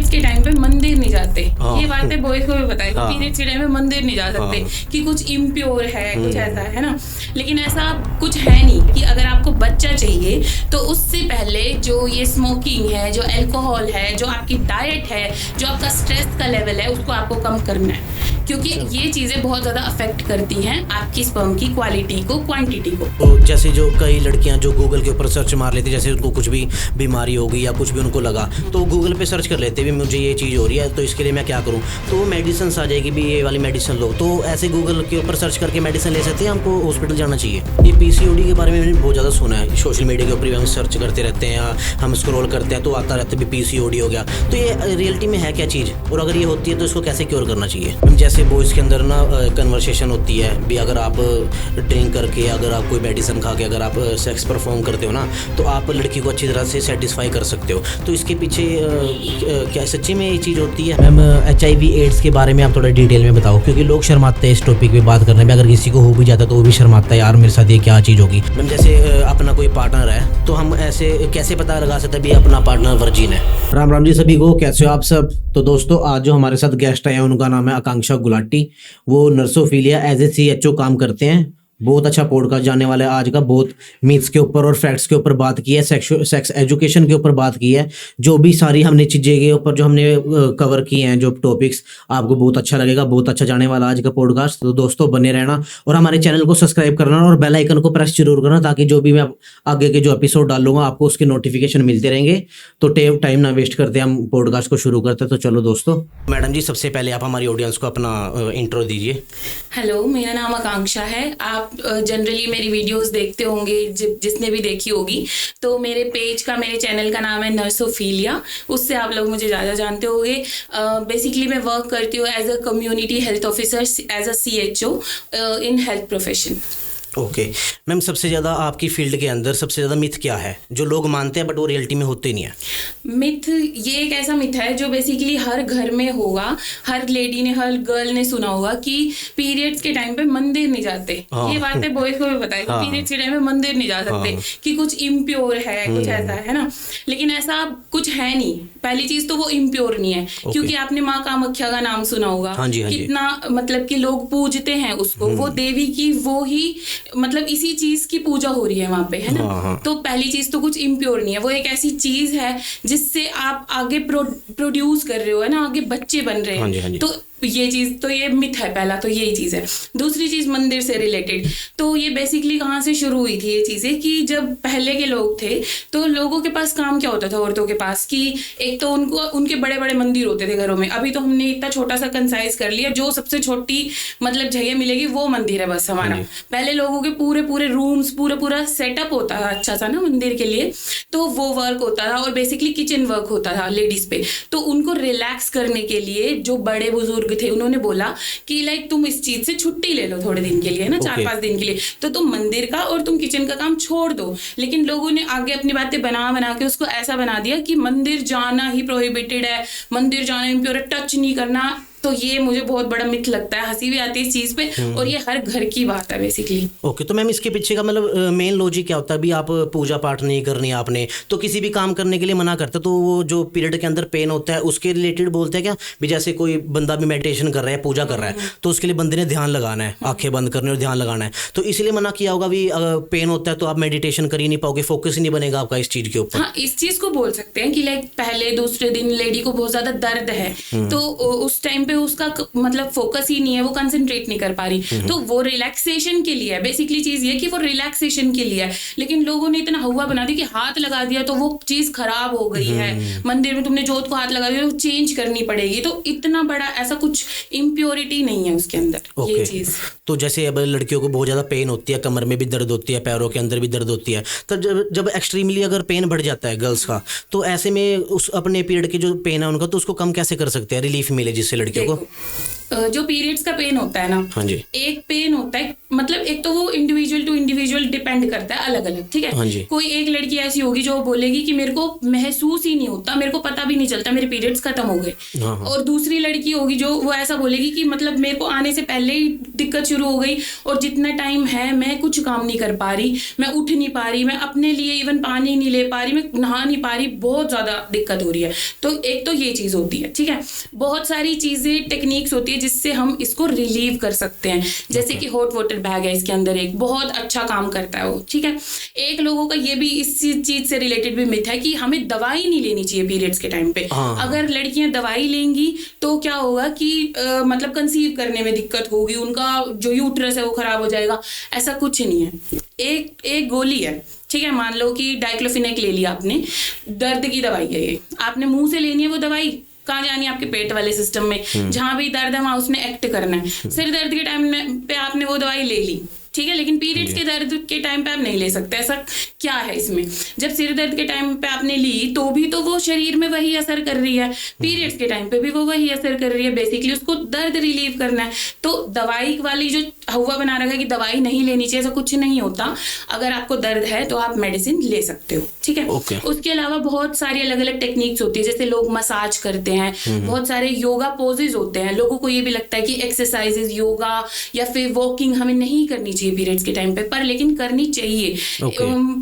Periods के time पे मंदिर नहीं जाते। ये बात है बॉयज को भी पता है कि पीरियड्स के टाइम पे मंदिर नहीं जा सकते, कि कुछ इम्प्योर है, कुछ ऐसा है ना। लेकिन ऐसा कुछ है नहीं कि अगर आपको बच्चा चाहिए तो उससे पहले जो ये स्मोकिंग है, जो अल्कोहल है, जो आपकी डाइट है, जो आपका स्ट्रेस का लेवल है, उसको आपको कम करना है, क्योंकि ये चीज़ें बहुत ज़्यादा अफेक्ट करती हैं आपकी स्पर्म की क्वालिटी को, क्वांटिटी को। तो जैसे जो कई लड़कियां जो गूगल के ऊपर सर्च मार लेती, जैसे उनको कुछ भी बीमारी हो गई या कुछ भी उनको लगा तो गूगल पे सर्च कर लेते भी मुझे ये चीज़ हो रही है तो इसके लिए मैं क्या करूं, तो मेडिसिन आ जाएगी भी ये वाली मेडिसिन लो। तो ऐसे गूगल के ऊपर सर्च करके मेडिसिन ले सकते हैं, हमको हॉस्पिटल जाना चाहिए? ये पीसीओडी के बारे में मैंने बहुत ज़्यादा सुना है, सोशल मीडिया के ऊपर हम सर्च करते रहते हैं या हम स्क्रॉल करते हैं तो आता रहता है भी पीसीओडी हो गया। तो ये रियलिटी में है क्या चीज़, और अगर ये होती है तो इसको कैसे क्योर करना चाहिए? जैसे बॉयज़ के अंदर ना कन्वर्सेशन होती है भी, अगर आप ड्रिंक करके, अगर आप कोई मेडिसिन खा के अगर आप सेक्स परफॉर्म करते हो ना तो आप लड़की को अच्छी तरह से सेटिस्फाई कर सकते हो। तो इसके पीछे क्या सच्ची में ये चीज़ होती है? मैम HIV एड्स के बारे में आप थोड़ा डिटेल में बताओ, क्योंकि लोग शर्माते हैं इस टॉपिक पे बात करने में। अगर किसी को हो भी जाता तो वो भी शर्माता है, यार मेरे साथ ये क्या चीज़ होगी। मैम जैसे अपना कोई पार्टनर है तो हम ऐसे कैसे पता लगा सकते हैं भी अपना पार्टनर वर्जिन है? राम राम जी सभी को, कैसे हो आप सब? तो दोस्तों आज जो हमारे साथ गेस्ट आए हैं उनका नाम है आकांक्षा गुलाटी। वो नर्सोफिलिया एज ए CHO काम करते हैं। बहुत अच्छा पॉडकास्ट जाने वाला है आज का। बहुत मिथ्स के ऊपर और फैक्ट्स के ऊपर बात की है, सेक्स एजुकेशन के ऊपर बात की है, जो भी सारी हमने चीज़ें के ऊपर जो हमने कवर किए हैं जो टॉपिक्स, आपको बहुत अच्छा लगेगा। बहुत अच्छा जाने वाला आज का पॉडकास्ट। तो दोस्तों बने रहना और हमारे चैनल को सब्सक्राइब करना और बेल आइकन को प्रेस जरूर करना, ताकि जो भी मैं आगे के जो एपिसोड डालूंगा आपको उसके नोटिफिकेशन मिलते रहेंगे। तो टाइम ना वेस्ट करते हम पॉडकास्ट को शुरू करते। तो चलो दोस्तों, मैडम जी सबसे पहले आप हमारी ऑडियंस को अपना इंट्रो दीजिए। हेलो, मेरा नाम आकांक्षा है। आप जनरली मेरी वीडियोस देखते होंगे, जिसने भी देखी होगी। तो मेरे पेज का, मेरे चैनल का नाम है नर्सोफिलिया, उससे आप लोग मुझे ज़्यादा जानते होंगे। बेसिकली मैं वर्क करती हूँ as a community health officer, as a CHO in health profession. Okay ma'am, सबसे ज़्यादा आपकी फील्ड के अंदर सबसे ज़्यादा मिथ क्या है जो लोग मानते हैं बट वो रियलिटी में होते नहीं है? मिथ, ये एक ऐसा मिथ है जो बेसिकली हर घर में होगा, हर लेडी ने, हर गर्ल ने सुना होगा कि पीरियड्स के टाइम पे मंदिर नहीं जाते। ये बात है बॉयज को भी पता है कि पीरियड्स के टाइम पे मंदिर नहीं जा सकते, कि कुछ इम्प्योर है, कुछ ऐसा है ना। लेकिन ऐसा कुछ है नहीं। पहली चीज तो वो इम्प्योर नहीं है, क्योंकि आपने माँ कामाख्या का नाम सुना होगा। कितना मतलब कि लोग पूजते हैं उसको, वो देवी की, वो ही मतलब इसी चीज की पूजा हो रही है वहां पे, है ना। तो पहली चीज तो कुछ इम्प्योर नहीं है, वो एक ऐसी चीज है जिससे आप आगे प्रोड्यूस कर रहे हो, है ना, आगे बच्चे बन रहे हैं। तो ये चीज़ तो ये मिथ है, पहला तो यही चीज़ है। दूसरी चीज़ मंदिर से रिलेटेड, तो ये बेसिकली कहाँ से शुरू हुई थी ये चीज़ें, कि जब पहले के लोग थे तो लोगों के पास काम क्या होता था, औरतों के पास, कि एक तो उनके बड़े बड़े मंदिर होते थे घरों में। अभी तो हमने इतना छोटा सा कंसाइज कर लिया, जो सबसे छोटी मतलब जगह मिलेगी वो मंदिर है बस हमारा। पहले लोगों के पूरे रूम्स, पूरा सेटअप होता था अच्छा सा ना मंदिर के लिए, तो वो वर्क होता था और बेसिकली किचन वर्क होता था लेडीज पे। तो उनको रिलैक्स करने के लिए जो बड़े बुजुर्ग थे उन्होंने बोला कि लाइक तुम इस चीज से छुट्टी ले लो थोड़े दिन के लिए ना, 4-5 दिन के लिए, तो तुम मंदिर का और तुम किचन का काम छोड़ दो। लेकिन लोगों ने आगे अपनी बातें बना के उसको ऐसा बना दिया कि मंदिर जाना ही प्रोहिबिटेड है, मंदिर जाना इम्प्योर, टच नहीं करना। तो ये मुझे बहुत बड़ा मिथ लगता है, हंसी भी आती है इस चीज पे, और ये हर घर की बात है बेसिकली। ओके, तो मैम इसके पीछे का मतलब मेन लॉजिक क्या होता है? भी आप पूजा पाठ नहीं करनी आपने, तो किसी भी काम करने के लिए मना करते, तो वो जो पीरियड के अंदर पेन होता है उसके रिलेटेड बोलते हैं क्या? भी जैसे कोई बंदा भी मेडिटेशन कर रहा है, पूजा कर रहा है, तो उसके लिए बंदे ने ध्यान लगाना है, आंखें बंद करने और ध्यान लगाना है, तो इसलिए मना किया होगा भी अगर पेन होता है तो आप मेडिटेशन कर ही नहीं पाओगे, फोकस ही नहीं बनेगा आपका इस चीज के ऊपर। हाँ, इस चीज को बोल सकते हैं कि लाइक पहले दूसरे दिन लेडी को बहुत ज्यादा दर्द है, तो उस टाइम पे उसका मतलब फोकस ही नहीं है, वो कंसंट्रेट नहीं कर पा रही, तो वो रिलैक्सेशन के लिए है। बेसिकली चीज ये कि वो रिलैक्सेशन के लिए है। लेकिन लोगों ने इतना हुआ बना दिया कि हाथ लगा दिया तो वो चीज खराब हो गई है, मंदिर में तुमने जोत को हाथ लगा दिया तो चेंज करनी पड़ेगी। तो इतना बड़ा ऐसा कुछ इम्प्योरिटी नहीं है उसके अंदर। ये चीज तो जैसे अब लड़कियों को बहुत ज्यादा पेन होती है, कमर में भी दर्द होती है, पैरों के अंदर भी दर्द होती है, तो जब एक्सट्रीमली अगर पेन बढ़ जाता है गर्ल्स का, तो ऐसे में उस अपने पीरियड के जो पेन है उनका, तो उसको कम कैसे कर सकते हैं, रिलीफ मिले जिससे लड़कियों को? जो पीरियड्स का पेन होता है ना, हाँ जी, एक पेन होता है, मतलब एक तो वो इंडिविजुअल टू इंडिविजुअल डिपेंड करता है, अलग अलग, ठीक है। हाँ जी, कोई एक लड़की ऐसी होगी जो बोलेगी कि मेरे को महसूस ही नहीं होता, मेरे को पता भी नहीं चलता मेरे पीरियड्स खत्म हो गए। हाँ हाँ, और दूसरी लड़की होगी जो वो ऐसा बोलेगी कि मतलब मेरे को आने से पहले ही दिक्कत शुरू हो गई और जितना टाइम है मैं कुछ काम नहीं कर पा रही, मैं उठ नहीं पा रही, मैं अपने लिए इवन पानी नहीं ले पा रही, मैं नहा नहीं पा रही, बहुत ज्यादा दिक्कत हो रही है। तो एक तो ये चीज होती है, ठीक है। बहुत सारी चीजें टेक्निक्स होती है जिससे हम इसको रिलीव कर सकते हैं, जैसे कि हॉट वाटर बैग है, इसके अंदर एक बहुत अच्छा काम करता है वो, ठीक है। एक लोगों का ये भी इस चीज से रिलेटेड भी मिथ है कि हमें दवाई नहीं लेनी चाहिए पीरियड्स के टाइम पे। अगर लड़कियां दवाई लेंगी तो क्या होगा कि मतलब कंसीव करने में दिक्कत होगी, उनका जो यूट्रस है वो खराब हो जाएगा। ऐसा कुछ नहीं है, एक गोली है, ठीक है। मान लो कि डाइक्लोफिनेक ले लिया आपने, दर्द की दवाई है ये, आपने मुंह से लेनी है वो दवाई, कहाँ जानी है? आपके पेट वाले सिस्टम में, जहां भी दर्द है वहां उसने एक्ट करना है। सिर दर्द के टाइम पे आपने वो दवाई ले ली, ठीक है, लेकिन पीरियड्स के दर्द के टाइम पे आप नहीं ले सकते। ऐसा क्या है इसमें? जब सिर दर्द के टाइम पे आपने ली तो भी तो वो शरीर में वही असर कर रही है, पीरियड्स के टाइम पे भी वो वही असर कर रही है, बेसिकली उसको दर्द रिलीव करना है। तो दवाई वाली जो हुआ बना रखा है कि दवाई नहीं लेनी चाहिए, ऐसा कुछ नहीं होता। अगर आपको दर्द है तो आप मेडिसिन ले सकते हो, ठीक है। उसके अलावा बहुत सारी अलग अलग टेक्निक्स होती है, जैसे लोग मसाज करते हैं, बहुत सारे योगा पोजेज होते हैं। लोगों को ये भी लगता है कि एक्सरसाइजेज, योगा या फिर वॉकिंग हमें नहीं करनी चाहिए पीरियड्स के टाइम पे, पर लेकिन करनी चाहिए।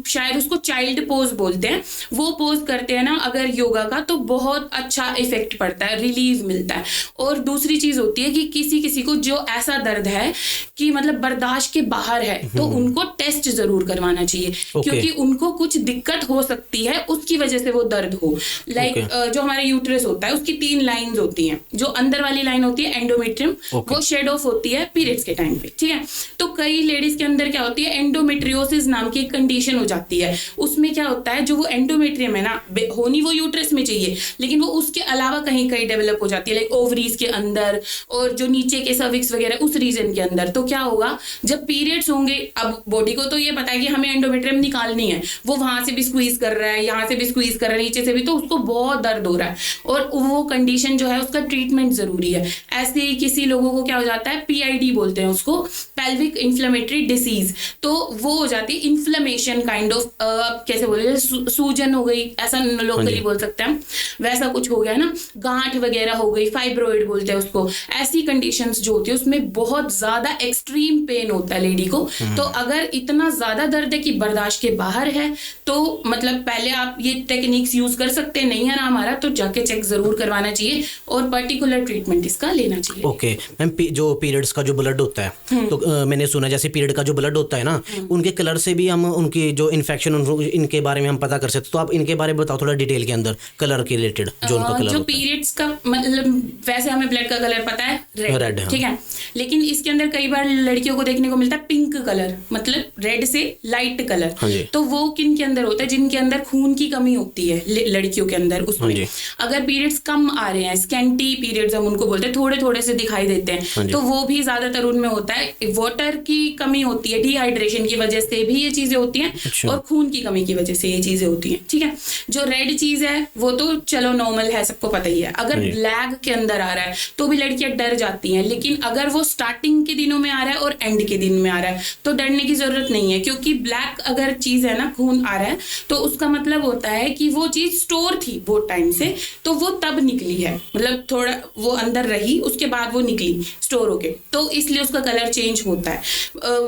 शायद उसको चाइल्ड पोज बोलते हैं, वो पोज करते हैं ना अगर योगा का, तो बहुत अच्छा इफेक्ट पड़ता है, रिलीव मिलता है। और दूसरी चीज होती है कि किसी किसी को जो ऐसा दर्द है कि मतलब बर्दाश्त के बाहर है, तो उनको टेस्ट जरूर करवाना चाहिए, क्योंकि उनको कुछ दिक्कत हो सकती है, उसकी वजह से वो दर्द हो। लाइक जो हमारा यूट्रस होता है उसकी 3 लाइंस होती हैं। जो अंदर वाली लाइन होती है एंडोमेट्रियम, वो शेड ऑफ होती है पीरियड्स के टाइम पे, ठीक है। तो कई लेडीज के अंदर क्या होती है, एंडोमेट्रियोसिस नाम की एक कंडीशन हो जाती है। उसमें क्या होता है, जो वो एंडोमेट्रियम है ना, होनी वो यूट्रस में चाहिए, लेकिन वो उसके अलावा कहीं कहीं डेवलप हो जाती है, लाइक ओवरीज के अंदर और जो नीचे के सर्विक्स वगैरह उस रीजन के अंदर। तो क्या होगा, जब पीरियड्स होंगे, अब बॉडी को तो ये पता है कि हमें एंडोमेट्रियम निकालनी है, वो वहां से भी स्क्वीज कर रहा है, यहाँ से भी स्क्वीज कर रहा है, नीचे से भी, तो उसको बहुत दर्द हो रहा है और वो कंडीशन जो है उसका ट्रीटमेंट जरूरी है। ऐसे ही किसी लोगों को क्या हो जाता है, PID बोलते हैं उसको, पेल्विक इन्फ्लेमेटरी डिसीज, तो वो हो जाती है इन्फ्लेमेशन काइंड ऑफ, कैसे बोले, सूजन हो गई, ऐसा लोकली बोल सकते हैं, वैसा कुछ हो गया ना, गांठ वगैरह हो गई, फाइब्रोइड बोलते हैं उसको। ऐसी कंडीशंस जो होती है उसमें बहुत ज्यादा एक्सट्रीम पेन होता है लेडी को। तो अगर इतना ज्यादा दर्द है कि बर्दाश्त के बाहर है, तो मतलब पहले आप ये टेक्निक्स यूज कर सकते हैं, नहीं है ना हमारा, तो जाके चेक जरूर करवाना चाहिए और पर्टिकुलर ट्रीटमेंट इसका लेना चाहिए। ओके मैम, जो पीरियड्स का जो ब्लड होता है, तो मैंने सुना जैसे पीरियड का जो ब्लड होता है ना, उनके कलर से भी हम उनकी जो इन्फेक्शन, इनके बारे में हम पता कर सकते। तो आप इनके बारे में बताओ थोड़ा डिटेल के अंदर, कलर के रिलेटेड जो उनका कलर जो पीरियड्स का मतलब, वैसे हमें ब्लड का कलर पता है रेड, ठीक है, लेकिन इसके अंदर कई बार लड़कियों को देखने को मिलता है पिंक कलर, मतलब रेड से लाइट कलर। तो वो किन के अंदर होता है, जिनके अंदर खून की कमी होती है लड़कियों के अंदर, उसमें अगर पीरियड्स कम आ रहे हैं, स्कैंटी पीरियड्स हम उनको बोलते हैं, थोड़े थोड़े से दिखाई देते हैं, तो वो भी ज्यादातर उनमें होता है। वाटर की कमी होती है, डिहाइड्रेशन की वजह से भी ये चीजें होती हैं, और खून की कमी की वजह से ये चीजें होती हैं, ठीक है। जो रेड चीज है वो तो चलो नॉर्मल है, सबको पता ही है। अगर ब्लैक के अंदर आ रहा है तो भी लड़कियां डर जाती हैं, लेकिन अगर वो स्टार्टिंग के दिनों में आ रहा है और एंड के दिन में आ रहा है तो डरने की जरूरत नहीं है, क्योंकि ब्लैक अगर चीज है ना, खून आ रहा है, तो उसका मतलब होता है कि वो चीज स्टोर थी बहुत टाइम से, तो वो तब निकली है, मतलब थोड़ा वो अंदर रही, उसके बाद वो निकली स्टोर होके, तो इसलिए उसका कलर चेंज होता है।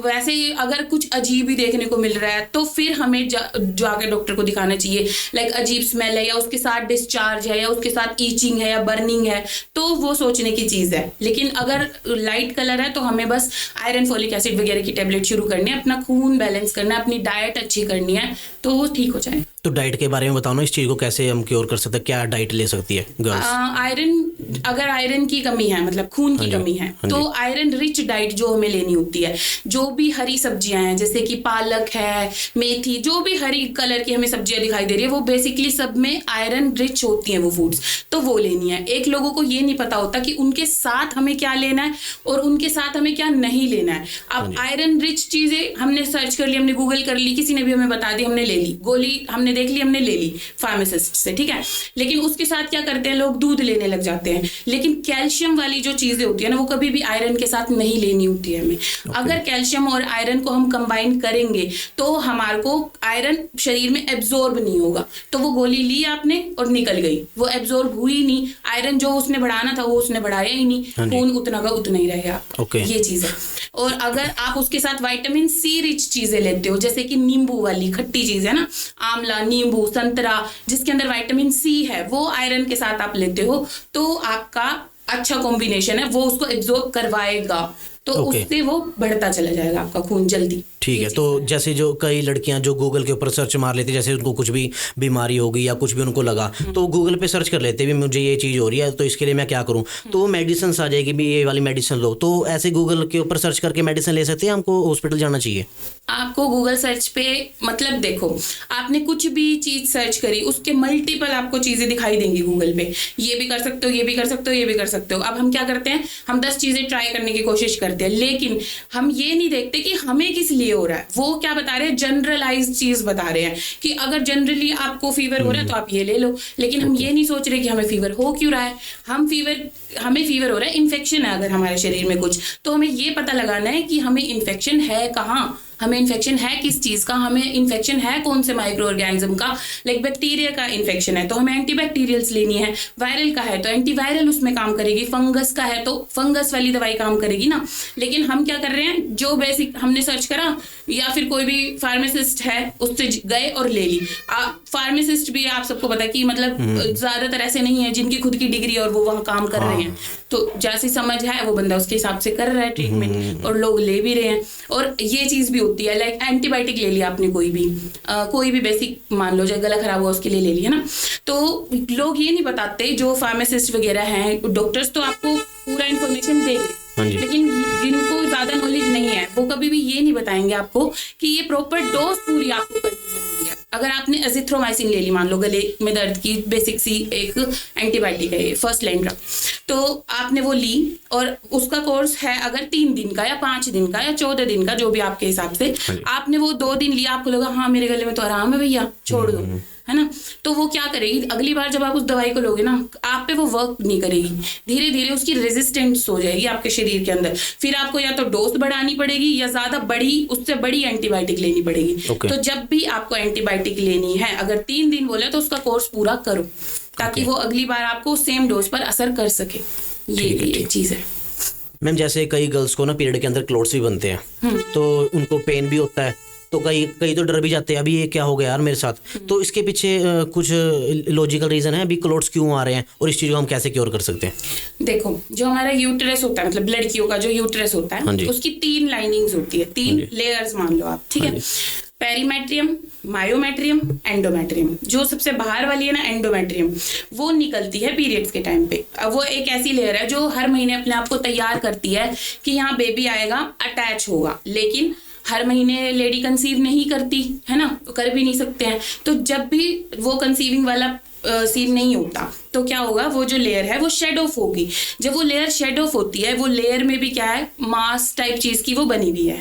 वैसे ही अगर कुछ अजीब ही देखने को मिल रहा है तो फिर हमें जाके डॉक्टर को दिखाना चाहिए, लाइक अजीब स्मेल है या उसके साथ डिस्चार्ज है या उसके साथ ईचिंग है या बर्निंग है, तो वो सोचने की चीज है। लेकिन अगर लाइट कलर है तो हमें बस आयरन फॉलिक एसिड वगैरह की टेबलेट शुरू करनी है, अपना खून बैलेंस करना है, अपनी डाइट अच्छी करनी है, तो वो ठीक हो जाए। तो डाइट के बारे में बताओ ना, इस चीज को कैसे हम क्योर कर सकते हैं, क्या डाइट ले सकती है गर्ल्स? आयरन, अगर आयरन की कमी है, मतलब खून की कमी है, तो आयरन रिच डाइट जो हमें लेनी होती है, जो भी हरी सब्जियां हैं, जैसे कि पालक है, मेथी, जो भी हरी कलर की हमें सब्जियां दिखाई दे रही है, वो बेसिकली सब में आयरन रिच होती हैं वो फूड्स, तो वो लेनी है। एक लोगों को ये नहीं पता होता कि उनके साथ हमें क्या लेना है और उनके साथ हमें क्या नहीं लेना है। अब आयरन रिच चीजें हमने सर्च कर ली, हमने गूगल कर ली, किसी ने भी हमें बता दी, हमने ले ली, गोली हमने देख ली, हमने ले ली फार्मासिस्ट से, ठीक है। लेकिन उसके साथ क्या करते हैं लोग, दूध लेने लग जाते हैं। लेकिन कैल्शियम वाली जो चीजें होती है ना, वो कभी भी आयरन के साथ नहीं लेनी होती है हमें। अगर कैल्शियम और आयरन को हम कंबाइन करेंगे तो हमारे को आयरन शरीर में एब्जॉर्ब नहीं होगा। तो वो गोली ली आपने और निकल गई, वो एब्जॉर्ब हुई नहीं, आयरन जो उसने बढ़ाना था वो उसने बढ़ाया ही नहीं, खून उतना का उतना ही रहेगा। ये चीज है। और अगर आप उसके साथ विटामिन सी रिच चीजें लेते हो, जैसे कि नींबू वाली खट्टी चीज है ना, आंवला, नींबू, संतरा, जिसके अंदर विटामिन सी है, वो आयरन के साथ आप लेते हो तो आपका अच्छा कॉम्बिनेशन है, वो उसको एब्जॉर्ब करवाएगा, तो उससे वो बढ़ता चला जाएगा आपका खून जल्दी। ठीक है। तो जैसे जो कई लड़कियां जो गूगल के ऊपर सर्च मार लेती, जैसे उनको कुछ भी बीमारी हो गई या कुछ भी उनको लगा, तो गूगल पे सर्च कर लेते भी मुझे ये चीज़ हो रही है, तो इसके लिए मैं क्या करूं, तो मेडिसिन आ जाएगी भी ये वाली मेडिसिन लो। तो ऐसे गूगल के ऊपर सर्च करके मेडिसिन ले सकते हैं, हमको हॉस्पिटल जाना चाहिए? आपको गूगल सर्च पे, मतलब देखो, आपने कुछ भी चीज सर्च करी, उसके मल्टीपल आपको चीजें दिखाई देंगी गूगल पे, ये भी कर सकते हो, ये भी कर सकते हो, ये भी कर सकते हो। अब हम क्या करते हैं, हम 10 चीजें ट्राई करने की कोशिश करते हैं, लेकिन हम ये नहीं देखते कि हमें किस लिए हो रहा है। वो क्या बता रहे हैं, जनरलाइज चीज बता रहे हैं कि अगर जनरली आपको फीवर हो रहा है तो आप ये ले लो, लेकिन हम ये नहीं सोच रहे कि हमें फीवर हो क्यों रहा है। हमें फीवर हो रहा है, इन्फेक्शन है अगर हमारे शरीर में कुछ, तो हमें ये पता लगाना है कि हमें इन्फेक्शन है कहाँ, हमें इन्फेक्शन है किस चीज का, हमें इन्फेक्शन है कौन से माइक्रो ऑर्गेनिज्म का। लाइक बैक्टीरिया का इन्फेक्शन है तो हमें एंटीबैक्टीरियल्स लेनी है, वायरल का है तो एंटीवायरल उसमें काम करेगी, फंगस का है तो फंगस वाली दवाई काम करेगी ना। लेकिन हम क्या कर रहे हैं, जो बेसिक हमने सर्च करा या फिर कोई भी फार्मासिस्ट है उससे गए और ले ली। फार्मासिस्ट भी आप सबको पता कि मतलब ज्यादातर ऐसे नहीं है जिनकी खुद की डिग्री और वो वहाँ काम कर रहे हैं, तो जैसी समझ है वो बंदा उसके हिसाब से कर रहा है ट्रीटमेंट और लोग ले भी रहे हैं। और ये चीज भी होती है, लाइक एंटीबायोटिक ले लिया आपने, कोई भी बेसिक, मान लो जब गला खराब हुआ उसके लिए ले लिया ना, तो लोग ये नहीं बताते, जो फार्मासिस्ट वगैरह हैं, डॉक्टर्स तो आपको पूरा इन्फॉर्मेशन देंगे, लेकिन जिनको ज्यादा नॉलेज नहीं है वो कभी भी ये नहीं बताएंगे आपको कि ये प्रॉपर डोज पूरी आपको करनी जरूरी है। अगर आपने एजिथ्रोमाइसिन ले ली, मान लो गले में दर्द की बेसिक सी एक एंटीबायोटिक है, फर्स्ट लाइन ड्रग, तो आपने वो ली और उसका कोर्स है अगर 3 दिन का या 5 दिन का या 14 दिन का, जो भी आपके हिसाब से, आपने वो 2 दिन लिया, आपको लगा हाँ मेरे गले में तो आराम है भैया, छोड़ दो, है ना। तो वो क्या करेगी, अगली बार जब आप उस दवाई को लोगे ना, आप पे वो वर्क नहीं करेगी, धीरे धीरे उसकी रेजिस्टेंस हो जाएगी आपके शरीर के अंदर। फिर आपको या तो डोज बढ़ानी पड़ेगी या ज्यादा उससे बड़ी एंटीबायोटिक लेनी पड़ेगी। तो जब भी आपको एंटीबायोटिक लेनी है, अगर 3 दिन बोले तो उसका कोर्स पूरा करो, ताकि वो अगली बार आपको सेम डोज पर असर कर सके। ये चीज है। मैम, जैसे कई गर्ल्स को ना पीरियड के अंदर क्लोट्स भी बनते हैं, तो उनको पेन भी होता है, तो कई तो डर भी जाते हैं, अभी ये क्या हो गया यार मेरे साथ। तो इसके पीछे कुछ लॉजिकल रीजन है, अभी क्लोट्स क्यों आ रहे हैं और इस चीज को हम कैसे क्योर कर सकते हैं? देखो, जो हमारा यूटेरस होता है, मतलब लड़कियों का जो यूटेरस होता है, उसकी 3 लाइनिंग्स होती है, 3 लेयर्स मान लो आप, ठीक है। Perimetrium, myometrium, endometrium. जो सबसे बाहर वाली है ना, एंडोमेट्रियम, वो निकलती है पीरियड्स के टाइम पे। अब वो एक ऐसी लेयर है जो हर महीने अपने आप को तैयार करती है कि यहाँ बेबी आएगा, अटैच होगा, लेकिन हर महीने लेडी कंसीव नहीं करती है ना, कर भी नहीं सकते हैं। तो जब भी वो कंसीविंग वाला सीन नहीं होता तो क्या होगा, वो जो लेयर है वो शेड ऑफ होगी। जब वो लेयर शेड ऑफ होती है, वो लेयर में भी क्या है, मास टाइप चीज की वो बनी हुई है।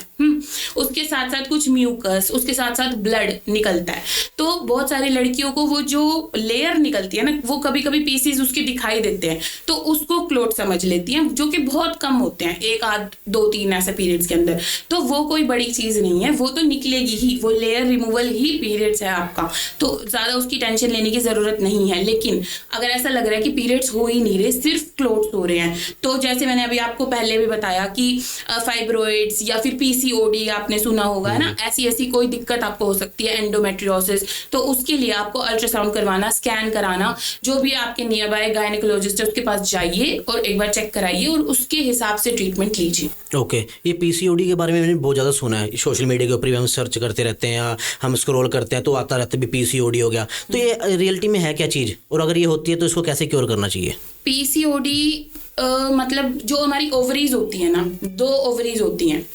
उसके साथ साथ कुछ म्यूकस, उसके साथ साथ ब्लड निकलता है। तो बहुत सारी लड़कियों को वो जो लेयर निकलती है ना, वो कभी कभी पीसीज उसके दिखाई देते हैं, तो उसको क्लोट समझ लेती हैं, जो कि बहुत कम होते हैं, 1 आध 2 3 ऐसे पीरियड्स के अंदर। तो वो कोई बड़ी चीज नहीं है, वो तो निकलेगी ही, वो लेयर रिमूवल ही पीरियड्स है आपका, तो ज्यादा उसकी टेंशन लेने की जरूरत नहीं है। लेकिन अगर ऐसा लग रहा है कि पीरियड्स हो ही नहीं रहे, सिर्फ क्लोट्स हो रहे हैं, तो जैसे मैंने अभी आपको पहले भी बताया कि फाइब्रोइड्स या फिर पीसीओडी आपने सुना होगा, है ना, ऐसी कोई दिक्कत आपको हो सकती है, एंडोमेट्रियोसिस, तो उसके लिए आपको अल्ट्रासाउंड करवाना, स्कैन कराना, जो भी आपके नियर बाय गायनेकोलॉजिस्ट है उसके पास जाइए और एक बार चेक कराइए और उसके हिसाब से ट्रीटमेंट लीजिए। ओके। ये पीसीओडी के बारे में मैंने बहुत ज़्यादा सुना है, सोशल मीडिया के ऊपर भी हम सर्च करते रहते हैं या हम स्क्रॉल करते हैं तो आता रहता है भी पीसीओडी हो गया। तो ये रियलिटी में है क्या चीज़, और अगर ये होती है तो इसको कैसे क्योर करना चाहिए? पीसीओडी मतलब जो हमारी ओवरीज होती है ना, 2 ओवरीज होती हैं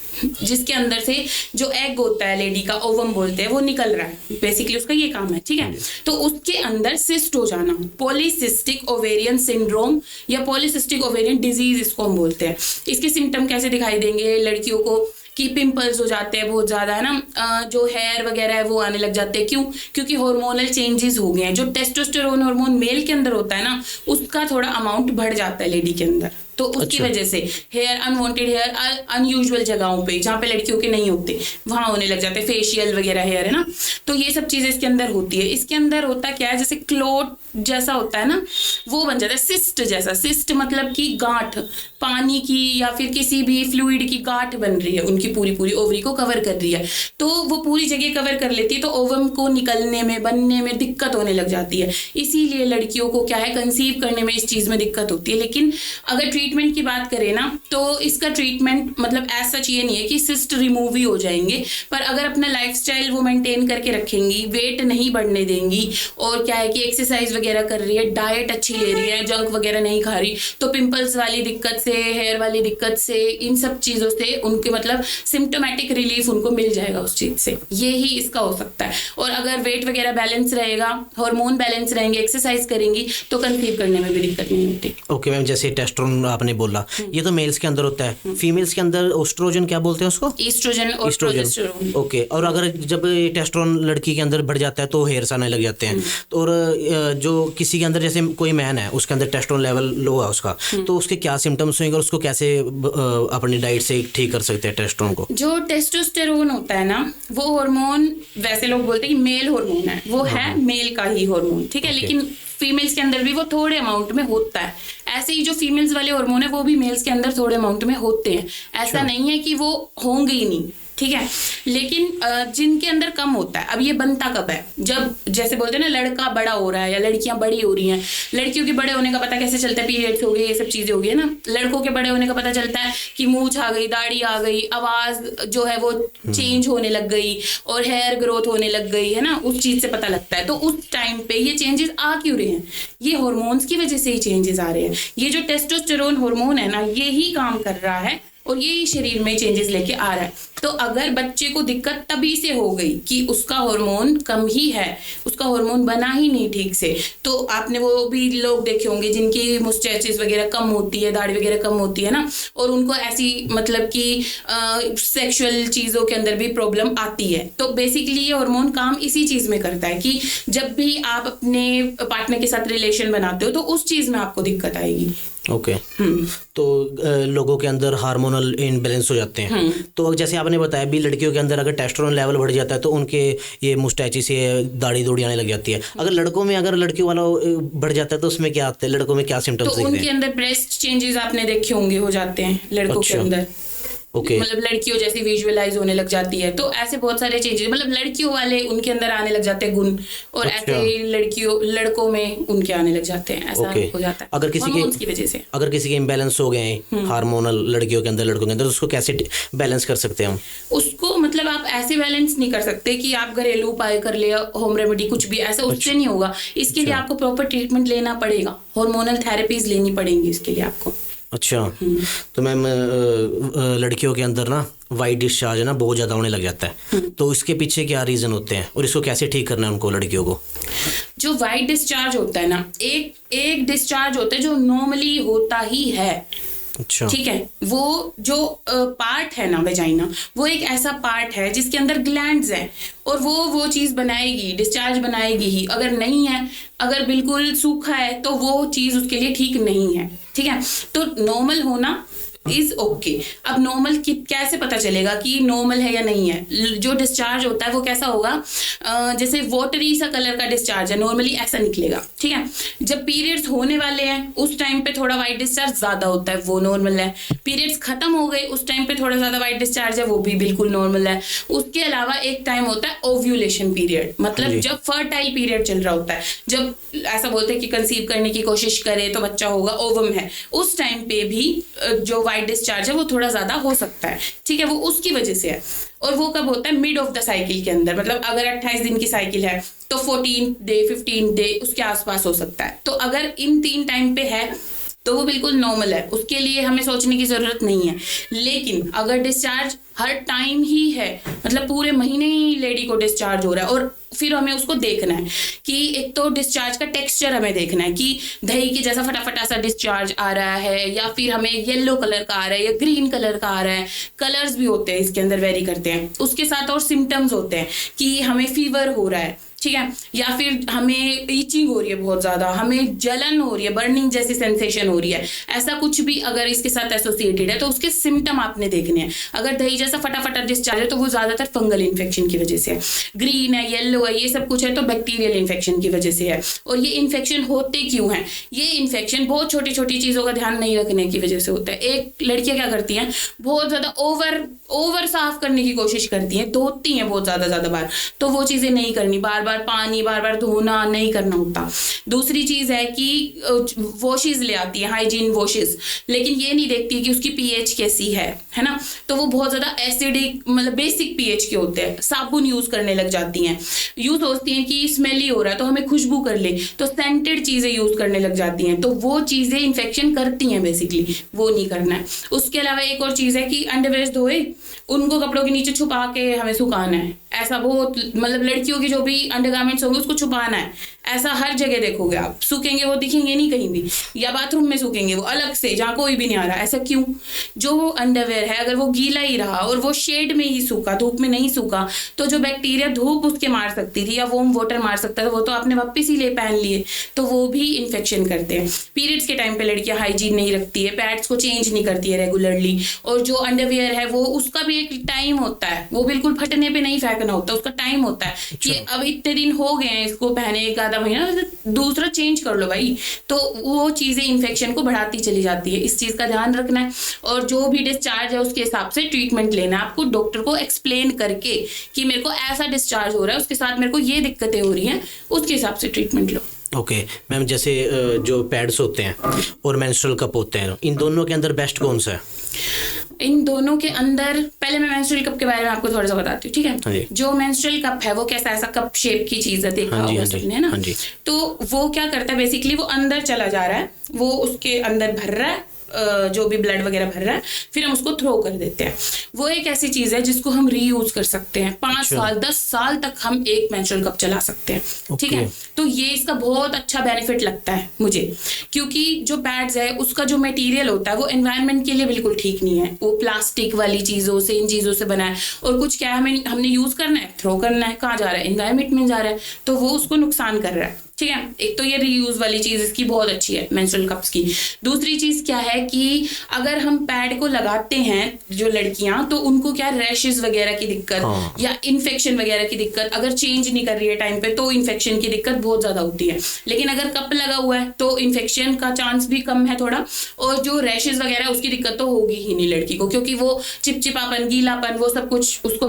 जिसके अंदर से जो एग होता है लेडी का, ओवम बोलते हैं, वो निकल रहा है, बेसिकली उसका ये काम है, ठीक है। तो उसके अंदर सिस्ट हो जाना, पॉलीसिस्टिक ओवेरियन सिंड्रोम या पॉलीसिस्टिक ओवेरियन डिजीज इसको हम बोलते हैं। इसके सिम्टम कैसे दिखाई देंगे लड़कियों को कि पिंपल्स हो जाते हैं बहुत ज़्यादा, है ना, जो हेयर वगैरह है वो आने लग जाते हैं। क्यों? क्योंकि हार्मोनल चेंजेस हो गए हैं। जो टेस्टोस्टेरोन हार्मोन मेल के अंदर होता है ना, उसका थोड़ा अमाउंट बढ़ जाता है लेडी के अंदर, तो उसकी वजह से हेयर, अनवांटेड हेयर अनयूजुअल जगहों पे जहाँ पे लड़कियों के नहीं होते वहाँ होने लग जाते हैं, फेशियल वगैरह हेयर, है ना। तो ये सब चीज़ें इसके अंदर होती है। इसके अंदर होता क्या है, जैसे क्लोट जैसा होता है ना, वो बन जाता है सिस्ट जैसा। सिस्ट मतलब कि गांठ, पानी की या फिर किसी भी फ्लूइड की गांठ बन रही है, उनकी पूरी ओवरी को कवर कर रही है, तो वो पूरी जगह कवर कर लेती है, तो ओवम को निकलने में, बनने में दिक्कत होने लग जाती है। इसीलिए लड़कियों को क्या है, कंसीव करने में इस चीज़ में दिक्कत होती है। लेकिन अगर ट्रीटमेंट की बात करें ना, तो इसका ट्रीटमेंट मतलब ऐसा चाहिए नहीं है कि सिस्ट रिमूव ही हो जाएंगे, पर अगर अपना लाइफस्टाइल वो मेंटेन करके रखेंगी, वेट नहीं बढ़ने देंगी, और क्या है कि एक्सरसाइज वगैरह कर रही है, डाइट अच्छी ले रही है, जंक वगैरह नहीं खा रही, तो पिंपल्स वाली दिक्कत से, हेयर वाली दिक्कत से, इन सब चीज़ों से उनके मतलब सिम्टोमेटिक रिलीफ उनको मिल जाएगा उस चीज़ से। ये ही इसका हो सकता है। और अगर वेट वगैरह बैलेंस रहेगा, हार्मोन बैलेंस रहेंगे, एक्सरसाइज करेंगी, तो कंसीव करने में भी दिक्कत नहीं होती। ओके मैम, जैसे टेस्टोस्टेरोन आपने बोला, ये तो मेल्स के अंदर होता है, फीमेल्स के अंदर ओस्ट्रोजन क्या बोलते हैं उसको? ईस्ट्रोजन और प्रोजेस्टेरोन। ओके, और अगर जब टेस्टोस्टेरोन लड़की के अंदर बढ़ जाता है तो हेयर्स आने लग जाते हैं। और जो किसी के अंदर, जैसे कोई मैन है उसके अंदर टेस्टोस्टेरोन लेवल लो है उसका, तो उसके क्या सिम्टम्स होंगे और उसको कैसे अपनी डाइट से ठीक कर सकते हैं टेस्टोस्टेरोन को? जो टेस्टोस्टेरोन होता है ना, वो हार्मोन वैसे लोग बोलते हैं कि मेल हार्मोन है, वो है मेल का ही हार्मोन, ठीक है। लेकिन फीमेल्स के अंदर भी वो थोड़े अमाउंट में होता है। ऐसे ही जो फीमेल्स वाले हार्मोन है वो भी मेल्स के अंदर थोड़े अमाउंट में होते हैं। ऐसा नहीं है कि वो होंगे ही नहीं, ठीक है। लेकिन जिनके अंदर कम होता है, अब ये बनता कब है, जब जैसे बोलते हैं ना लड़का बड़ा हो रहा है या लड़कियां बड़ी हो रही हैं। लड़कियों के बड़े होने का पता कैसे चलता है, पीरियड्स हो गए, ये सब चीजें हो गई है ना। लड़कों के बड़े होने का पता चलता है कि मूंछ आ गई, दाढ़ी आ गई, आवाज जो है वो चेंज होने लग गई, और हेयर ग्रोथ होने लग गई, है ना, उस चीज से पता लगता है। तो उस टाइम पे ये चेंजेस आ क्यों रहे हैं, ये हार्मोन्स की वजह से ही चेंजेस आ रहे हैं। ये जो टेस्टोस्टेरोन हार्मोन है ना, ये ही काम कर रहा है और यही शरीर में चेंजेस लेके आ रहा है। तो अगर बच्चे को दिक्कत तभी से हो गई कि उसका हार्मोन कम ही है, उसका हार्मोन बना ही नहीं ठीक से, तो आपने वो भी लोग देखे होंगे जिनकी मुस्टैचेस वगैरह कम होती है, दाढ़ी वगैरह कम होती है ना, और उनको ऐसी मतलब कि सेक्सुअल चीज़ों के अंदर भी प्रॉब्लम आती है। तो बेसिकली ये हार्मोन काम इसी चीज़ में करता है कि जब भी आप अपने पार्टनर के साथ रिलेशन बनाते हो तो उस चीज़ में आपको दिक्कत आएगी। ओके तो लोगों के अंदर हार्मोनल इनबैलेंस हो जाते हैं। तो जैसे आपने बताया भी लड़कियों के अंदर अगर टेस्टोस्टेरोन लेवल बढ़ जाता है तो उनके ये मुस्टैची से दाढ़ी दूढ़ी आने लग जाती है। अगर लड़कों में अगर लड़कियों वाला बढ़ जाता है तो उसमें क्या आता है, लड़कों में क्या सिम्टम्स दिखते हैं? तो उनके अंदर ब्रेस्ट चेंजेस आपने देखे होंगे हो जाते हैं लड़कों के अंदर। Okay. मतलब लड़कियों जैसी विजुअलाइज होने लग जाती है। तो ऐसे बहुत सारे चेंजेस मतलब लड़कियों वाले उनके अंदर आने लग जाते हैं गुण, और ऐसे लड़कों में उनके आने लग जाते हैं। ऐसा हो जाता है अगर किसी की वजह से। अगर किसी के इम्बैलेंस हो गए हार्मोनल लड़कियों के अंदर लड़कों के अंदर, तो उसको कैसे बैलेंस कर सकते हैं हम? उसको मतलब आप ऐसे बैलेंस नहीं कर सकते कि आप घरेलू उपाय कर ले, होम रेमेडी कुछ भी ऐसा, उससे नहीं होगा। इसके लिए आपको प्रॉपर ट्रीटमेंट लेना पड़ेगा, हार्मोनल थेरेपीज लेनी पड़ेंगी इसके लिए आपको। अच्छा, तो मैम लड़कियों के अंदर ना वाइट डिस्चार्ज है ना बहुत ज़्यादा होने लग जाता है, तो इसके पीछे क्या रीज़न होते हैं और इसको कैसे ठीक करना है उनको, लड़कियों को? जो वाइट डिस्चार्ज होता है ना, एक डिस्चार्ज होता है जो नॉर्मली होता ही है। अच्छा, ठीक है। वो जो पार्ट है ना वेजाइना, वो एक ऐसा पार्ट है जिसके अंदर ग्लैंड्स हैं, और वो चीज़ बनाएगी, डिस्चार्ज बनाएगी ही। अगर नहीं है, अगर बिल्कुल सूखा है, तो वो चीज़ उसके लिए ठीक नहीं है। ठीक है, तो नॉर्मल होना इज ओके। अब नॉर्मल कैसे पता चलेगा कि नॉर्मल है या नहीं है? जो डिस्चार्ज होता है वो कैसा होगा, जैसे वाटरी सा कलर का डिस्चार्ज है, नॉर्मली ऐसा निकलेगा। ठीक है, जब पीरियड्स होने वाले हैं उस टाइम पे थोड़ा वाइट डिस्चार्ज ज्यादा होता है, वो नॉर्मल है। पीरियड्स खत्म हो गए उस टाइम पे थोड़ा ज्यादा वाइट डिस्चार्ज है, वो भी बिल्कुल नॉर्मल है। उसके अलावा एक टाइम होता है ओव्यूलेशन पीरियड, मतलब जब फर्टाइल पीरियड चल रहा होता है, जब ऐसा बोलते हैं कि कंसीव करने की कोशिश करे तो बच्चा होगा, ओवम है, उस टाइम पे भी जो वाइट डिस्चार्ज है वो थोड़ा ज्यादा हो सकता है। ठीक है, वो उसकी वजह से है। और वो कब होता है? मिड ऑफ द साइकिल के अंदर, मतलब अगर 28 दिन की साइकिल है तो 14 डे 15 डे उसके आसपास हो सकता है। तो अगर इन 3 टाइम पे है तो वो बिल्कुल नॉर्मल है, उसके लिए हमें सोचने की ज़रूरत नहीं है। लेकिन अगर डिस्चार्ज हर टाइम ही है, मतलब पूरे महीने ही लेडी को डिस्चार्ज हो रहा है, और फिर हमें उसको देखना है कि एक तो डिस्चार्ज का टेक्सचर हमें देखना है कि दही के जैसा फटाफटा सा डिस्चार्ज आ रहा है, या फिर हमें येलो कलर का आ रहा है या ग्रीन कलर का आ रहा है। कलर्स भी होते हैं इसके अंदर, वेरी करते हैं। उसके साथ और सिम्टम्स होते हैं कि हमें फीवर हो रहा है, ठीक है, या फिर हमें ईचिंग हो रही है बहुत ज़्यादा, हमें जलन हो रही है, बर्निंग जैसी सेंसेशन हो रही है, ऐसा कुछ भी अगर इसके साथ एसोसिएटेड है तो उसके सिम्टम आपने देखने हैं। अगर दही जैसा फटाफट डिस्चार्ज है तो वो ज़्यादातर फंगल इन्फेक्शन की वजह से है, ग्रीन है, येलो है, ये सब कुछ है तो बैक्टीरियल इन्फेक्शन की वजह से है। और ये इन्फेक्शन होते क्यों हैं? ये इन्फेक्शन बहुत छोटी छोटी चीज़ों का ध्यान नहीं रखने की वजह से होता है। एक लड़कियाँ क्या करती हैं, बहुत ज़्यादा ओवर साफ करने की कोशिश करती हैं, धोती हैं बहुत ज़्यादा बार, तो वो चीज़ें नहीं करनी, बार बार धोना नहीं करना होता। दूसरी चीज है कि वॉशेस ले आती है, हाइजीन वॉशेस, लेकिन ये नहीं देखती कि उसकी पीएच कैसी है ना, तो वो बहुत ज्यादा एसिडिक, मतलब बेसिक पीएच के होते हैं। साबुन यूज करने लग जाती हैं, यूज सोचती हैं कि स्मेली हो रहा है तो हमें खुशबू कर ले, तो सेंटेड चीजें यूज करने लग जाती हैं, तो वो चीजें इन्फेक्शन करती हैं बेसिकली, वो नहीं करना है। उसके अलावा एक और चीज है कि अंडरवेयर धोए, उनको कपड़ों के नीचे छुपा के हमें सुखाना है। ऐसा बहुत, मतलब लड़कियों की जो भी अंडरगारमेंट्स होंगे उसको छुपाना है, ऐसा हर जगह देखोगे आप, सूखेंगे वो दिखेंगे नहीं कहीं भी, या बाथरूम में सूखेंगे वो अलग से जहाँ कोई भी नहीं आ रहा। ऐसा क्यों? जो अंडरवेयर है अगर वो गीला ही रहा और वो शेड में ही सूखा, धूप में नहीं सूखा, तो जो बैक्टीरिया धूप उसके मार सकती थी या वार्म वाटर मार सकता था, वो तो आपने वापस ही ले पहन लिए, तो वो भी इन्फेक्शन करते हैं। पीरियड्स के टाइम पे लड़कियां हाइजीन नहीं रखती है, पैड्स को चेंज नहीं करती है रेगुलरली, और जो अंडरवेयर है वो उसका भी एक टाइम होता है, वो बिल्कुल फटने पे नहीं फेंकना होता, उसका टाइम होता है कि अब इतने दिन हो गए हैं इसको पहने, एक आधा महीना, दूसरा चेंज कर लो भाई। तो वो चीजें इन्फेक्शन को बढ़ाती चली जाती है, इस चीज का ध्यान रखना है। और जो भी डिस्चार्ज है उसके हिसाब से ट्रीटमेंट लेना है आपको, डॉक्टर को एक्सप्लेन करके कि मेरे को ऐसा डिस्चार्ज हो रहा है, उसके साथ मेरे को ये दिक्कतें हो रही हैं, उसके हिसाब से ट्रीटमेंट लो। ओके मैम, जैसे जो पैड्स होते हैं और मेंस्ट्रुअल कप होते हैं, इन दोनों के अंदर बेस्ट कौन सा है? इन दोनों के अंदर पहले मैं मेंस्ट्रुअल कप के बारे में आपको थोड़ा सा बताती हूँ, ठीक है। जो मेंस्ट्रुअल कप है वो कैसा, ऐसा कप शेप की चीज है, देखा होगा सबने, है ना। तो वो क्या करता है बेसिकली, वो अंदर चला जा रहा है, वो उसके अंदर भर रहा है, जो भी ब्लड वगैरह भर रहा है, फिर हम उसको थ्रो कर देते हैं। वो एक ऐसी चीज है जिसको हम रीयूज कर सकते हैं, 5 साल 10 साल तक हम एक मेंस्ट्रुअल कप चला सकते हैं, ठीक है। तो ये इसका बहुत अच्छा बेनिफिट लगता है मुझे, क्योंकि जो पैड्स है उसका जो मटेरियल होता है वो एनवायरनमेंट के लिए बिल्कुल ठीक नहीं है, वो प्लास्टिक वाली चीजों से, इन चीजों से बना है, और कुछ क्या है हमने यूज करना है, थ्रो करना है, कहाँ जा रहा है, एनवायरनमेंट में जा रहा है, तो वो उसको नुकसान कर रहा है, ठीक है। एक तो ये रीयूज वाली चीज इसकी बहुत अच्छी है मेंस्ट्रुअल कप्स की। दूसरी चीज क्या है कि अगर हम पैड को लगाते हैं जो लड़कियां, तो उनको क्या रैशेस वगैरह की दिक्कत या इन्फेक्शन वगैरह की दिक्कत, अगर चेंज नहीं कर रही है टाइम पे तो इन्फेक्शन की दिक्कत बहुत ज्यादा होती है। लेकिन अगर कप लगा हुआ है तो इन्फेक्शन का चांस भी कम है थोड़ा, और जो रैशेस वगैरह उसकी दिक्कत तो होगी ही नहीं लड़की को, क्योंकि वो चिपचिपापन, गीलापन, वो सब कुछ उसको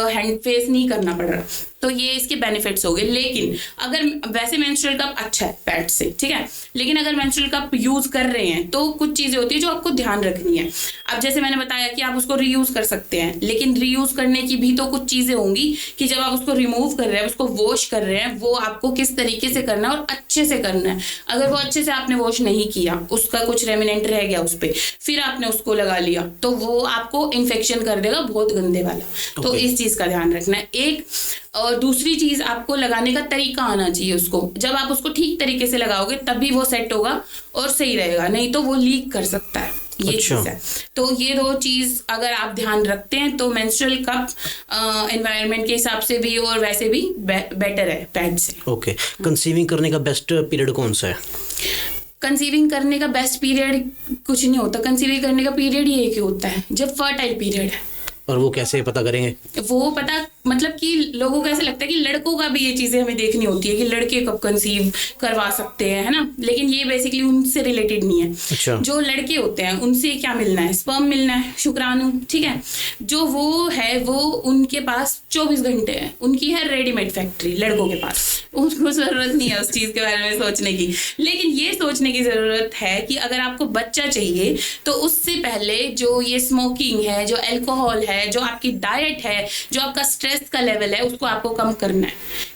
हैंड फेस नहीं करना पड़ रहा। तो ये इसके बेनिफिट्स हो गए। लेकिन अगर वैसे मेंस्ट्रुअल कप अच्छा है पैड से, ठीक है, लेकिन अगर मेंस्ट्रुअल कप यूज कर रहे हैं तो कुछ चीजें होती है जो आपको ध्यान रखनी है। अब जैसे मैंने बताया कि आप उसको रीयूज कर सकते हैं, लेकिन रीयूज करने की भी तो कुछ चीजें होंगी कि जब आप उसको रिमूव कर रहे हैं, उसको वॉश कर रहे हैं, वो आपको किस तरीके से करना है और अच्छे से करना है। अगर वो अच्छे से आपने वॉश नहीं किया, उसका कुछ रेमिनेंट रह गया उस पर, फिर आपने उसको लगा लिया, तो वो आपको इन्फेक्शन कर देगा बहुत गंदे वाला। तो इस चीज का ध्यान रखना है एक। और दूसरी चीज, आपको लगाने का तरीका आना चाहिए उसको। जब आप उसको ठीक तरीके से लगाओगे तभी वो सेट होगा और सही रहेगा, नहीं तो वो लीक कर सकता है, ये चीज है। तो ये 2 चीज अगर आप ध्यान रखते हैं तो मेंस्ट्रुअल कप एनवायरनमेंट के हिसाब से भी और वैसे भी बेटर है पैड से। ओके, कंसीविंग करने का बेस्ट पीरियड कौन सा है? कंसीविंग करने का बेस्ट पीरियड कुछ नहीं होता, कंसीविंग करने का पीरियड ही एक ही होता है, जब फर्टाइल पीरियड है। और वो कैसे पता करेंगे? वो पता मतलब कि लोगों को ऐसा लगता है कि लड़कों का भी ये चीजें हमें देखनी होती है कि लड़के कब कंसीव करवा सकते हैं, है ना, लेकिन ये बेसिकली उनसे रिलेटेड नहीं है। अच्छा। जो लड़के होते हैं उनसे क्या मिलना है, स्पर्म मिलना है, शुक्राणु, ठीक है। जो वो है वो उनके पास 24 घंटे है, उनकी है रेडीमेड फैक्ट्री लड़कों के पास, उनको जरूरत नहीं है उस चीज के बारे में सोचने की। लेकिन ये सोचने की जरूरत है कि अगर आपको बच्चा चाहिए तो उससे पहले जो ये स्मोकिंग है, जो अल्कोहल है, जो आपकी डाइट है, जो आपका स्ट्रेस का लेवल है, उसको आपको कम करना है।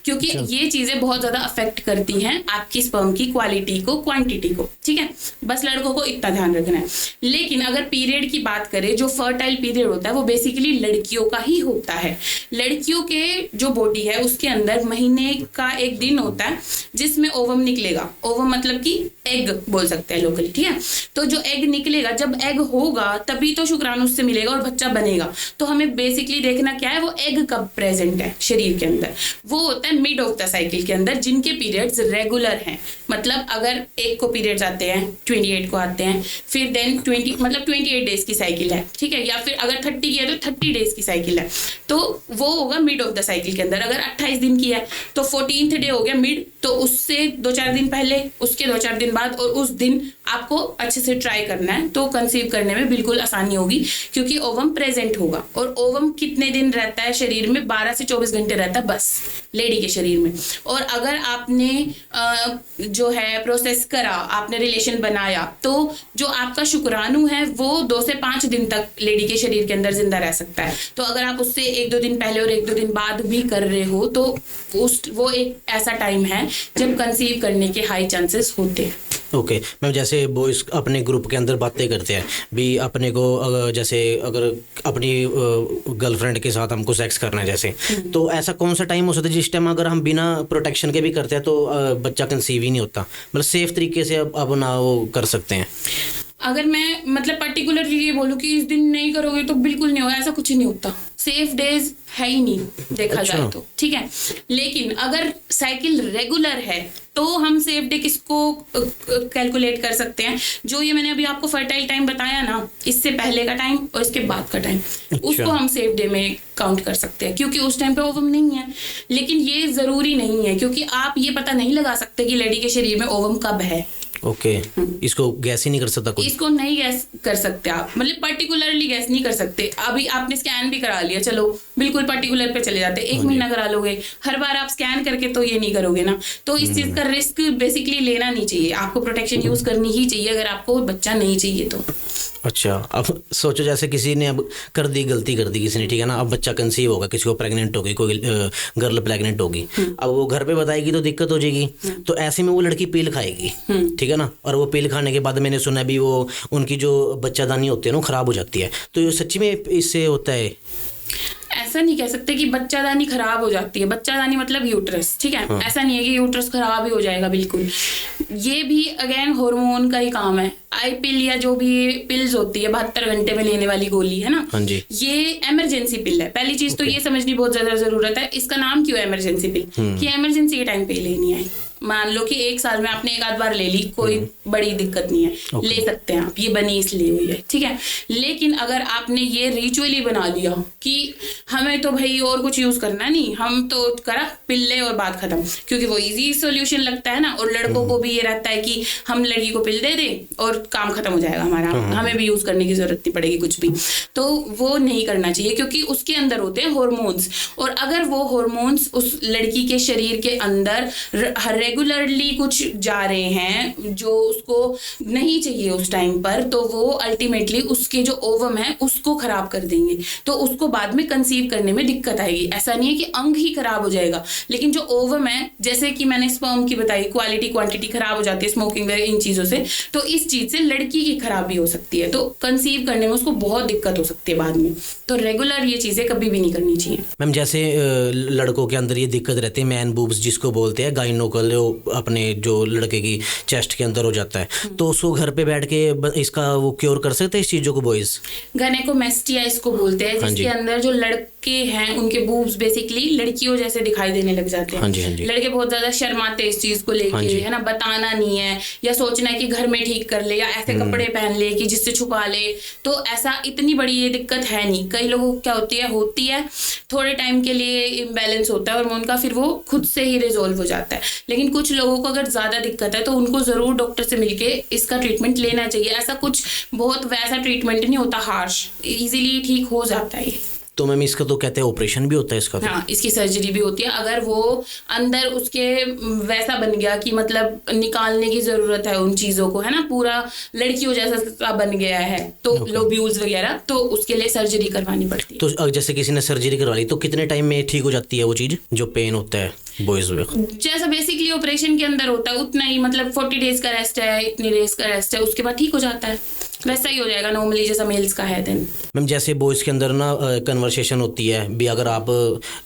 क्योंकि ये चीजें बहुत ज्यादा अफेक्ट करती हैं आपकी स्पर्म की क्वालिटी को, क्वांटिटी को, ठीक है। बस लड़कों को इतना ध्यान रखना है। लेकिन अगर पीरियड की बात करें, जो फर्टाइल पीरियड होता है वो बेसिकली लड़कियों का ही होता है। लड़कियों के जो बॉडी है उसके अंदर महीने का एक दिन होता है जिसमें ओवम निकलेगा। ओवम मतलब कि एग बोल सकते हैं लोकली, ठीक है। तो जो एग निकलेगा, जब एग होगा तभी तो शुक्राणु उससे मिलेगा और बच्चा बनेगा। तो हमें बेसिकली देखना क्या है, वो एग कब प्रेजेंट है शरीर के अंदर, वो होता है मिड ऑफ द साइकिल के अंदर, जिनके पीरियड्स रेगुलर हैं। मतलब अगर एक को पीरियड्स आते हैं 28 को आते हैं, फिर देन 28 डेज की साइकिल है, ठीक है। या फिर अगर 30 की है तो 30 डेज की साइकिल है, तो वो होगा मिड ऑफ द साइकिल के अंदर। अगर 28 दिन की है तो 14th डे हो गया मिड, तो उससे 2-4 दिन पहले, उसके 2-4 दिन बाद और उस दिन आपको अच्छे से ट्राई करना है, तो कंसीव करने में बिल्कुल आसानी होगी, क्योंकि ओवम प्रेजेंट होगा। और ओवम कितने दिन रहता है शरीर में, 12 से 24 घंटे रहता है बस लेडी के शरीर में। और अगर आपने जो है प्रोसेस करा, आपने रिलेशन बनाया, तो जो आपका शुक्राणु है वो 2 से 5 दिन तक लेडी के शरीर के अंदर जिंदा रह सकता है। तो अगर आप उससे 1-2 दिन पहले और 1-2 दिन बाद भी कर रहे हो तो वो एक ऐसा टाइम है जब कंसीव करने के हाई चांसेस होते हैं। ओके मैम, जैसे बॉयज़ अपने ग्रुप के अंदर बातें करते हैं भी, अपने को जैसे अगर अपनी गर्लफ्रेंड के साथ हमको सेक्स करना है जैसे, तो ऐसा कौन सा टाइम हो सकता है जिस टाइम अगर हम बिना प्रोटेक्शन के भी करते हैं तो बच्चा कंसीव ही नहीं होता, मतलब सेफ तरीके से अब ना वो कर सकते हैं? अगर मैं मतलब पर्टिकुलरली ये बोलूँ कि इस दिन नहीं करोगे तो बिल्कुल नहीं होगा, ऐसा कुछ नहीं होता। सेफ डेज है ही नहीं देखा जाए तो, ठीक है। लेकिन अगर साइकिल रेगुलर है तो हम सेफ डे किसको कैलकुलेट कर सकते हैं, जो ये मैंने अभी आपको फर्टाइल टाइम बताया ना, इससे पहले का टाइम और इसके बाद का टाइम, उसको हम सेफ डे में काउंट कर सकते हैं, क्योंकि उस टाइम पे ओवम नहीं है। लेकिन ये जरूरी नहीं है, क्योंकि आप ये पता नहीं लगा सकते कि लेडी के शरीर में ओवम कब है। ओके इसको गैस ही नहीं कर सकता कोई? इसको नहीं गैस कर सकते आप, मतलब पर्टिकुलरली गैस नहीं कर सकते। अभी आपने स्कैन भी करा लिया, चलो बिल्कुल पर्टिकुलर पे चले जाते, 1 महीना करा लोगे, हर बार आप स्कैन करके तो ये नहीं करोगे ना। तो इस चीज का रिस्क बेसिकली लेना नहीं चाहिए, आपको प्रोटेक्शन यूज करनी ही चाहिए अगर आपको बच्चा नहीं चाहिए तो। अच्छा, अब सोचो जैसे किसी ने अब गलती कर दी किसी ने, ठीक है ना, अब बच्चा कंसीव होगा, किसी को प्रेग्नेंट होगी, कोई गर्ल प्रेग्नेंट होगी, अब वो घर पे बताएगी तो दिक्कत हो जाएगी। तो ऐसे में वो लड़की पिल खाएगी, ठीक है ना, और वो पिल खाने के बाद मैंने सुना भी वो उनकी जो बच्चादानी होती है ना वो खराब हो जाती है। तो ये सच्ची में इससे होता है? ऐसा नहीं कह सकते कि बच्चादानी खराब हो जाती है। बच्चादानी मतलब यूट्रस, ठीक है। हाँ। ऐसा नहीं है कि यूट्रस खराब ही हो जाएगा, बिल्कुल। ये भी अगेन हार्मोन का ही काम है। आई पिल या जो भी पिल्स होती है 72 घंटे में लेने वाली गोली है ना, हाँ जी, ये इमरजेंसी पिल है। पहली चीज तो ये समझनी बहुत ज्यादा जरूरत है, इसका नाम क्यों है इमरजेंसी पिल, कि इमरजेंसी के टाइम पे लेनी है। मान लो कि 1 साल में आपने 1 आध बार ले ली, कोई बड़ी दिक्कत नहीं है, ले सकते हैं आप, ये बनी इसलिए हुई है, ठीक है। लेकिन अगर आपने ये रिचुअली बना लिया कि हमें तो भाई और कुछ यूज करना नहीं, हम तो करा पिल ले और बात खत्म, क्योंकि वो इजी सॉल्यूशन लगता है ना, और लड़कों को भी ये रहता है कि हम लड़की को पिल दे दें और काम खत्म हो जाएगा हमारा, हमें भी यूज करने की जरूरत नहीं पड़ेगी कुछ भी। तो वो नहीं करना चाहिए, क्योंकि उसके अंदर होते हैं हॉर्मोन्स, और अगर वो हॉर्मोन्स उस लड़की के शरीर के अंदर रेगुलरली कुछ जा रहे हैं जो उसको नहीं चाहिए उस टाइम पर, तो वो अल्टीमेटली उसके जो ओवम है उसको खराब कर देंगे, तो उसको बाद में कंसीव करने में दिक्कत आएगी। ऐसा नहीं है कि अंग ही खराब हो जाएगा, लेकिन जो ओवम है, जैसे कि मैंने स्पर्म की बताई, क्वालिटी क्वांटिटी खराब हो जाती है स्मोकिंग इन चीजों से, तो इस चीज से लड़की की खराबी हो सकती है, तो कंसीव करने में उसको बहुत दिक्कत हो सकती है बाद में। तो रेगुलर ये चीजें कभी भी नहीं करनी चाहिए। मैम जैसे लड़कों के अंदर ये दिक्कत रहती है, मैन बूब्स जिसको बोलते हैं, गाइनोकल अपने जो लड़के की चेस्ट के अंदर हो जाता है, तो उसको घर पे बैठ के इसका वो क्योर कर सकते हैं इस चीजों को बॉयज? गैनेकोमेस्टिया इसको बोलते हैं, जिसके अंदर जो लड़के हैं उनके बूब्स बेसिकली लड़कियों जैसे दिखाई देने लग जाते हैं। लड़के बहुत ज्यादा शर्माते हैं इस चीज को लेके, है ना, बताना नहीं है या सोचना है कि घर में ठीक कर ले या ऐसे कपड़े पहन ले कि जिससे छुपा ले। तो ऐसा इतनी बड़ी ये दिक्कत है नहीं। कई लोगों को क्या होती है थोड़े टाइम के लिए इम्बैलेंस होता है हार्मोन का, फिर वो खुद से ही रिजोल्व हो जाता है। लेकिन कुछ लोगों को अगर ज्यादा दिक्कत है तो उनको जरूर डॉक्टर से मिलके इसका ट्रीटमेंट लेना चाहिए। ऐसा कुछ बहुत वैसा ट्रीटमेंट नहीं होता हार्श, इजीली ठीक हो जाता है। तो मैम इसका तो कहते हैं ऑपरेशन भी होता है इसका? हाँ, इसकी सर्जरी भी होती है। अगर वो अंदर उसके वैसा बन गया कि मतलब निकालने की जरूरत है उन चीजों को, है ना, पूरा लड़कियों जैसा बन गया है, तो लोब्यूल्स वगैरह, तो उसके लिए सर्जरी करवानी पड़ती है। तो जैसे किसी ने सर्जरी करवा ली तो कितने टाइम में ठीक हो जाती है वो चीज जो पेन होता है? बॉयज में? जैसा बेसिकली ऑपरेशन के अंदर होता है उतना ही, मतलब 40 डेज का रेस्ट है, इतनी डेज का रेस्ट है, उसके बाद ठीक हो जाता है, वैसा ही हो जाएगा नॉर्मली जैसा मेल्स का है। देन मैम जैसे बॉयज़ के अंदर ना कन्वर्सेशन होती है भी, अगर आप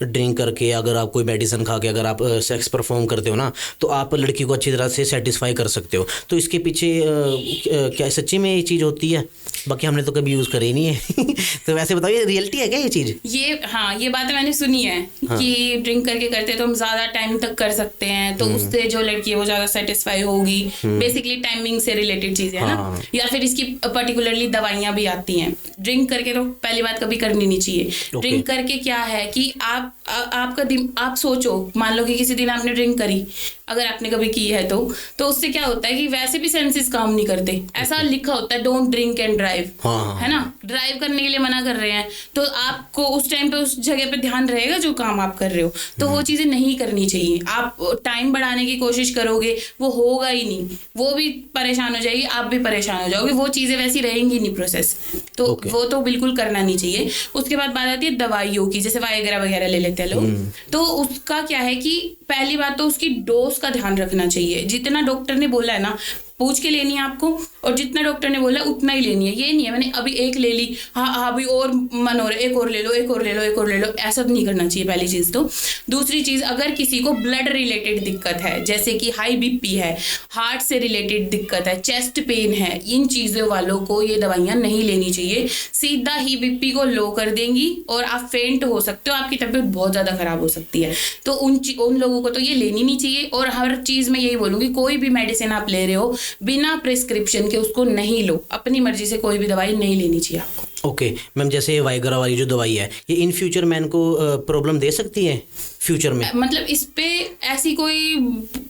ड्रिंक करके, अगर आप कोई मेडिसिन खा के अगर आप सेक्स परफॉर्म करते हो ना, तो आप लड़की को अच्छी तरह से सेटिस्फाई कर सकते हो। तो इसके पीछे क्या सच्ची में ये चीज़ होती है? बाकी हमने तो कभी यूज़ करी नहीं है तो वैसे बताइए, रियलिटी है क्या ये चीज़? ये बातें मैंने सुनी है कि ड्रिंक करके करते तो हम ज़्यादा टाइम तक कर सकते हैं, तो उससे जो लड़की है वो ज़्यादा सेटिस्फाई होगी। बेसिकली टाइमिंग से रिलेटेड चीज़ें है ना, या फिर इसकी पर्टिकुलरली दवाइयाँ भी आती हैं। ड्रिंक करके तो पहली बात कभी करनी नहीं चाहिए। ड्रिंक करके क्या है कि आप सोचो, मान लो कि किसी दिन आपने ड्रिंक करी, अगर आपने कभी की है तो उससे क्या होता है कि वैसे भी सेंसेस काम नहीं करते। ऐसा लिखा होता है डोंट ड्रिंक एंड ड्राइव, है ना, ड्राइव करने के लिए मना कर रहे हैं, तो आपको उस टाइम पे उस जगह पे ध्यान रहेगा जो काम आप कर रहे हो, तो वो चीजें नहीं करनी चाहिए। आप टाइम बढ़ाने की कोशिश करोगे, वो होगा ही नहीं, वो भी परेशान हो जाएगी, आप भी परेशान हो जाओगे, वो चीजें वैसी रहेंगी नहीं प्रोसेस, तो वो तो बिल्कुल करना नहीं चाहिए। उसके बाद बात आती है दवाइयों की, जैसे वाइग्रा वगैरह ले लेते हैं लोग, तो उसका क्या है कि पहली बात तो उसकी डोज का ध्यान रखना चाहिए। जितना डॉक्टर ने बोला है ना पूछ के लेनी है आपको, और जितना डॉक्टर ने बोला उतना ही लेनी है। ये नहीं है मैंने अभी एक ले ली, हाँ अभी और मन हो रहा है एक और ले लो, एक और ले लो, एक और ले लो, ऐसा नहीं करना चाहिए पहली चीज़ तो। दूसरी चीज़, अगर किसी को ब्लड रिलेटेड दिक्कत है, जैसे कि हाई बीपी है, हार्ट से रिलेटेड दिक्कत है, चेस्ट पेन है, इन चीज़ों वालों को ये दवाइयाँ नहीं लेनी चाहिए। सीधा ही बीपी को लो कर देंगी और आप फेंट हो सकते हो, आपकी तबीयत बहुत ज़्यादा खराब हो सकती है। तो उन लोगों को तो ये लेनी नहीं चाहिए। और हर चीज़ में यही बोलूँगी, कोई भी मेडिसिन आप ले रहे हो बिना प्रिस्क्रिप्शन के उसको नहीं लो, अपनी मर्जी से कोई भी दवाई नहीं लेनी चाहिए आपको। ओके मैम, जैसे वाइग्रा वाली जो दवाई है, ये इन फ्यूचर मैन को प्रॉब्लम दे सकती है फ्यूचर में? मतलब इस पे ऐसी कोई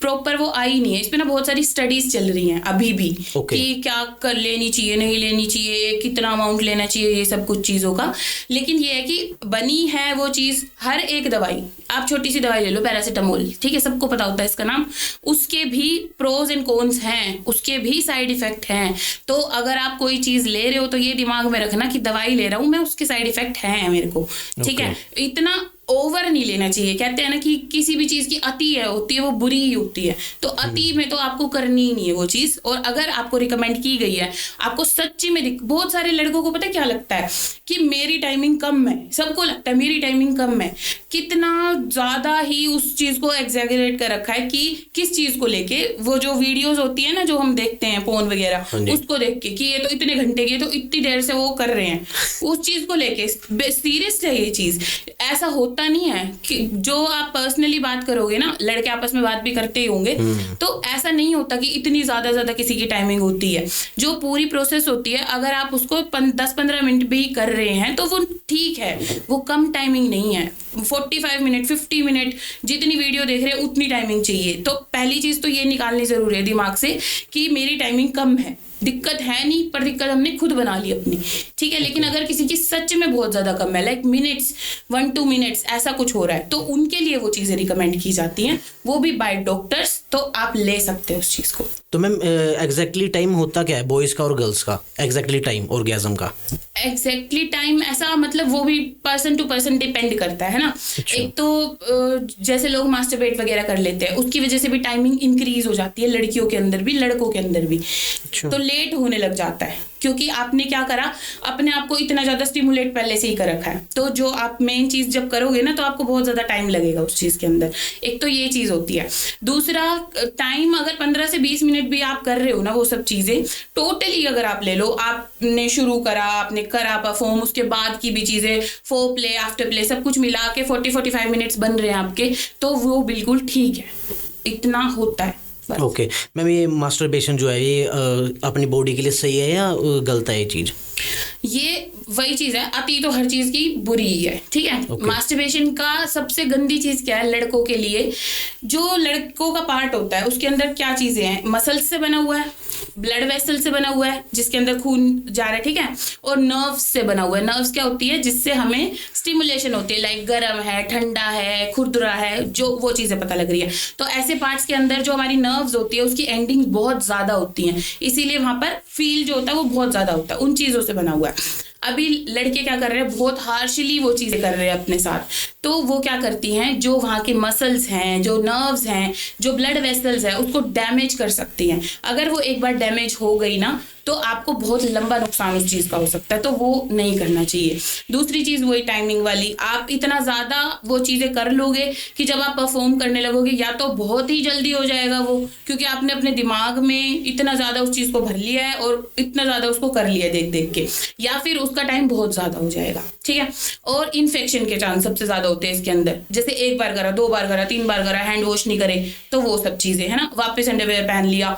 प्रॉपर वो आई नहीं है, इस पे ना बहुत सारी स्टडीज चल रही हैं अभी भी कि क्या कर लेनी चाहिए, नहीं लेनी चाहिए, कितना अमाउंट लेना चाहिए, ये सब कुछ चीज़ों का। लेकिन ये है कि बनी है वो चीज़, हर एक दवाई, आप छोटी सी दवाई ले लो पैरासीटामोल, ठीक है, सबको पता होता है इसका नाम, उसके भी प्रोज एंड कॉन्स हैं, उसके भी साइड इफेक्ट हैं। तो अगर आप कोई चीज़ ले रहे हो तो ये दिमाग में रखना कि दवाई ले रहा हूँ मैं, उसके साइड इफेक्ट हैं मेरे को, ठीक है। इतना ओवर नहीं लेना चाहिए। कहते हैं ना कि किसी भी चीज़ की अति है होती है वो बुरी ही होती है, तो अति में तो आपको करनी ही नहीं है वो चीज़। और अगर आपको रिकमेंड की गई है, आपको सच्ची में बहुत सारे लड़कों को पता है क्या लगता है कि मेरी टाइमिंग कम है, सबको लगता है मेरी टाइमिंग कम है, कितना ज़्यादा ही उस चीज़ को एग्जैगरेट कर रखा है कि किस चीज़ को लेके, वो जो वीडियोज़ होती है ना जो हम देखते हैं फोन वगैरह, उसको देख के कि ये तो इतने घंटे की, तो इतनी देर से वो कर रहे हैं, उस चीज़ को लेके सीरियस है ये चीज़। ऐसा होता नहीं है कि जो आप पर्सनली बात करोगे ना, लड़के आपस में बात भी करते ही होंगे, तो ऐसा नहीं होता कि इतनी ज्यादा किसी की टाइमिंग होती है। जो पूरी प्रोसेस होती है, अगर आप उसको 10-15 मिनट भी कर रहे हैं तो वो ठीक है, वो कम टाइमिंग नहीं है। 45 मिनट 50 मिनट जितनी वीडियो देख रहे हैं उतनी टाइमिंग चाहिए। तो पहली चीज तो ये निकालनी जरूरी है दिमाग से कि मेरी टाइमिंग कम है, दिक्कत है नहीं, पर दिक्कत हमने खुद बना ली अपनी, ठीक है। लेकिन अगर किसी की सच में बहुत ज्यादा कम है, लाइक मिनट्स 1-2 मिनट्स ऐसा कुछ हो रहा है, तो उनके लिए वो चीजें रिकमेंड की जाती हैं, वो भी बाय डॉक्टर्स, तो आप ले सकते हो उस चीज को। तो मैम एग्जैक्टली टाइम होता क्या है बॉयज का और गर्ल्स का, एग्जैक्टली टाइम ऑर्गेज्म का? एग्जैक्टली टाइम ऐसा मतलब वो भी पर्सन टू पर्सन डिपेंड करता है ना। एक तो जैसे लोग मास्टरबेट वगैरह कर लेते हैं, उसकी वजह से भी टाइमिंग इंक्रीज हो जाती है, लड़कियों के अंदर भी लड़कों के अंदर भी। तो लेट होने लग जाता है क्योंकि आपने क्या करा, अपने आप को इतना ज्यादा स्टिमुलेट पहले से ही कर रखा है। तो जो आप मेन चीज जब करोगे ना तो आपको बहुत ज्यादा टाइम लगेगा उस चीज के अंदर। एक तो ये चीज होती है। दूसरा, टाइम अगर 15 से 20 मिनट भी आप कर रहे हो ना, वो सब चीजें टोटली अगर आप ले लो, आपने शुरू करा, आपने करा परफॉर्म, उसके बाद की भी चीजें, फोर प्ले आफ्टर प्ले सब कुछ मिला के 40-45 मिनट्स बन रहे हैं आपके, तो वो बिल्कुल ठीक है, इतना होता है। ओके मैम, ये मास्टरबेशन जो है ये अपनी बॉडी के लिए सही है या गलत है ये चीज़? ये वही चीज है, अति तो हर चीज की बुरी ही है, ठीक है। मास्टरबेशन का सबसे गंदी चीज क्या है लड़कों के लिए, जो लड़कों का पार्ट होता है उसके अंदर क्या चीजें हैं, मसल्स से बना हुआ है, ब्लड वेसल से बना हुआ है जिसके अंदर खून जा रहा है, ठीक है, और नर्व्स से बना हुआ है। नर्व्स क्या होती है, जिससे हमें स्टिमुलेशन होती है, लाइक गर्म है, ठंडा है, खुरदुरा है, जो वो चीजें पता लग रही है। तो ऐसे पार्ट्स के अंदर जो हमारी नर्व्स होती है उसकी एंडिंग बहुत ज्यादा होती है, इसीलिए वहां पर फील जो होता है वो बहुत ज्यादा होता है, उन चीजों से बना हुआ है। अभी लड़के क्या कर रहे हैं, बहुत हार्शली वो चीजें कर रहे हैं अपने साथ। तो वो क्या करती हैं, जो वहाँ के मसल्स हैं, जो नर्व्स हैं, जो ब्लड वेसल्स है, उसको डैमेज कर सकती हैं। अगर वो एक बार डैमेज हो गई ना, तो आपको बहुत लंबा नुकसान उस चीज़ का हो सकता है, तो वो नहीं करना चाहिए। दूसरी चीज़ वही टाइमिंग वाली, आप इतना ज़्यादा वो चीज़ें कर लोगे कि जब आप परफॉर्म करने लगोगे या तो बहुत ही जल्दी हो जाएगा वो, क्योंकि आपने अपने दिमाग में इतना ज़्यादा उस चीज़ को भर लिया है और इतना ज़्यादा उसको कर लिया देख देख के, या फिर उसका टाइम बहुत ज़्यादा हो जाएगा, ठीक है। और इन्फेक्शन के चांस सबसे ज़्यादा होते हैं इसके अंदर, जैसे एक बार करा, 2 बार करा, 3 बार करा, हैंड वॉश नहीं करे, तो वो सब चीज़ें है ना, वापस अंडरवेयर पहन लिया,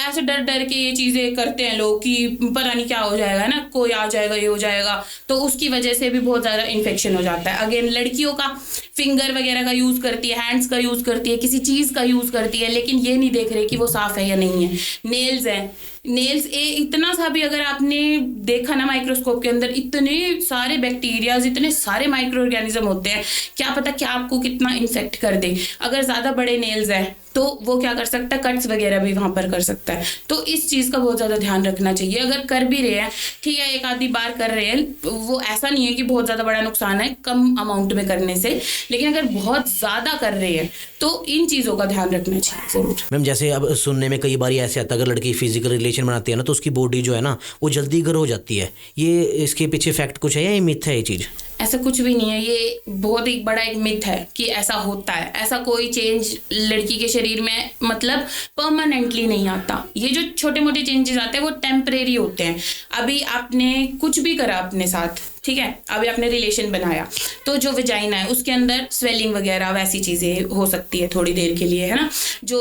ऐसे डर डर के ये चीज़ें करते हैं लोग कि पता नहीं क्या हो जाएगा ना, कोई आ जाएगा, ये हो जाएगा, तो उसकी वजह से भी बहुत ज़्यादा इन्फेक्शन हो जाता है। अगेन लड़कियों का फिंगर वगैरह का यूज़ करती है, हैंड्स का यूज़ करती है, किसी चीज़ का यूज़ करती है, लेकिन ये नहीं देख रहे कि वो साफ़ है या नहीं है। नेल्स हैं, नेल्स इतना सा भी अगर आपने देखा ना माइक्रोस्कोप के अंदर, इतने सारे बैक्टीरियाज, इतने सारे माइक्रो ऑर्गेनिज्म होते हैं, क्या पता क्या आपको कितना इन्फेक्ट कर दे। अगर ज़्यादा बड़े नेल्स हैं तो वो क्या कर सकता है, कट्स वगैरह भी वहाँ पर कर सकता है। तो इस चीज़ का बहुत ज़्यादा ध्यान रखना चाहिए। अगर कर भी रहे हैं, ठीक है, एक आधी बार कर रहे हैं, वो ऐसा नहीं है कि बहुत ज़्यादा बड़ा नुकसान है कम अमाउंट में करने से, लेकिन अगर बहुत ज़्यादा कर रहे हैं तो इन चीज़ों का ध्यान रखना चाहिए ज़रूर। मैम जैसे अब सुनने में कई बार ऐसे आता है, अगर लड़की फिजिकल रिलेशन बनाती है ना, तो उसकी बॉडी जो है ना वो जल्दी ग्रो हो जाती है, ये इसके पीछे फैक्ट कुछ है या ये मिथ है ये चीज़? ऐसा कुछ भी नहीं है, ये बहुत ही बड़ा एक मिथ है कि ऐसा होता है। ऐसा कोई चेंज लड़की के शरीर में मतलब परमानेंटली नहीं आता। ये जो छोटे मोटे चेंजेस आते हैं वो टेम्परेरी होते हैं। अभी आपने कुछ भी करा अपने साथ, ठीक है, अभी आपने रिलेशन बनाया, तो जो वजाइना है उसके अंदर स्वेलिंग वगैरह वैसी चीज़ें हो सकती है थोड़ी देर के लिए, है ना। जो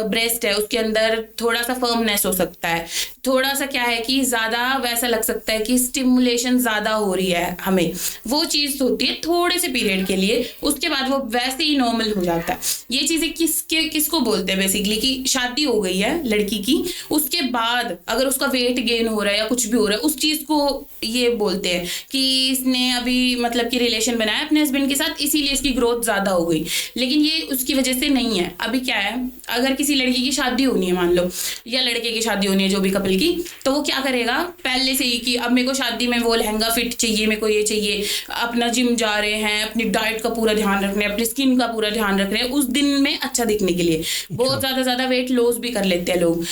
ब्रेस्ट है उसके अंदर थोड़ा सा फर्मनेस हो सकता है, थोड़ा सा क्या है कि ज़्यादा वैसा लग सकता है कि स्टिमुलेशन ज़्यादा हो रही है हमें, वो चीज़ होती है थोड़े से पीरियड के लिए, उसके बाद वो वैसे ही नॉर्मल हो जाता है। ये चीज़ें किसको बोलते हैं बेसिकली, कि शादी हो गई है लड़की की, उसके बाद अगर उसका वेट गेन हो रहा है या कुछ भी हो रहा है, उस चीज़ को ये बोलते हैं कि इसने अभी मतलब कि रिलेशन बनाया अपने हस्बैंड के साथ, इसीलिए इसकी ग्रोथ ज़्यादा हो गई, लेकिन ये उसकी वजह से नहीं है। अभी क्या है, अगर किसी लड़की की शादी होनी है मान लो, या लड़के की शादी होनी है, जो भी कपल की, तो वो क्या करेगा पहले से ही कि अब मेरे को शादी में वो लहंगा फिट चाहिए, मेरे को ये चाहिए, अपना जिम जा रहे हैं, अपनी डाइट का पूरा ध्यान रख रहे हैं, अपनी स्किन का पूरा ध्यान रख रहे हैं, उस दिन में अच्छा दिखने के लिए बहुत ज़्यादा वेट लॉस भी कर लेते हैं लोग।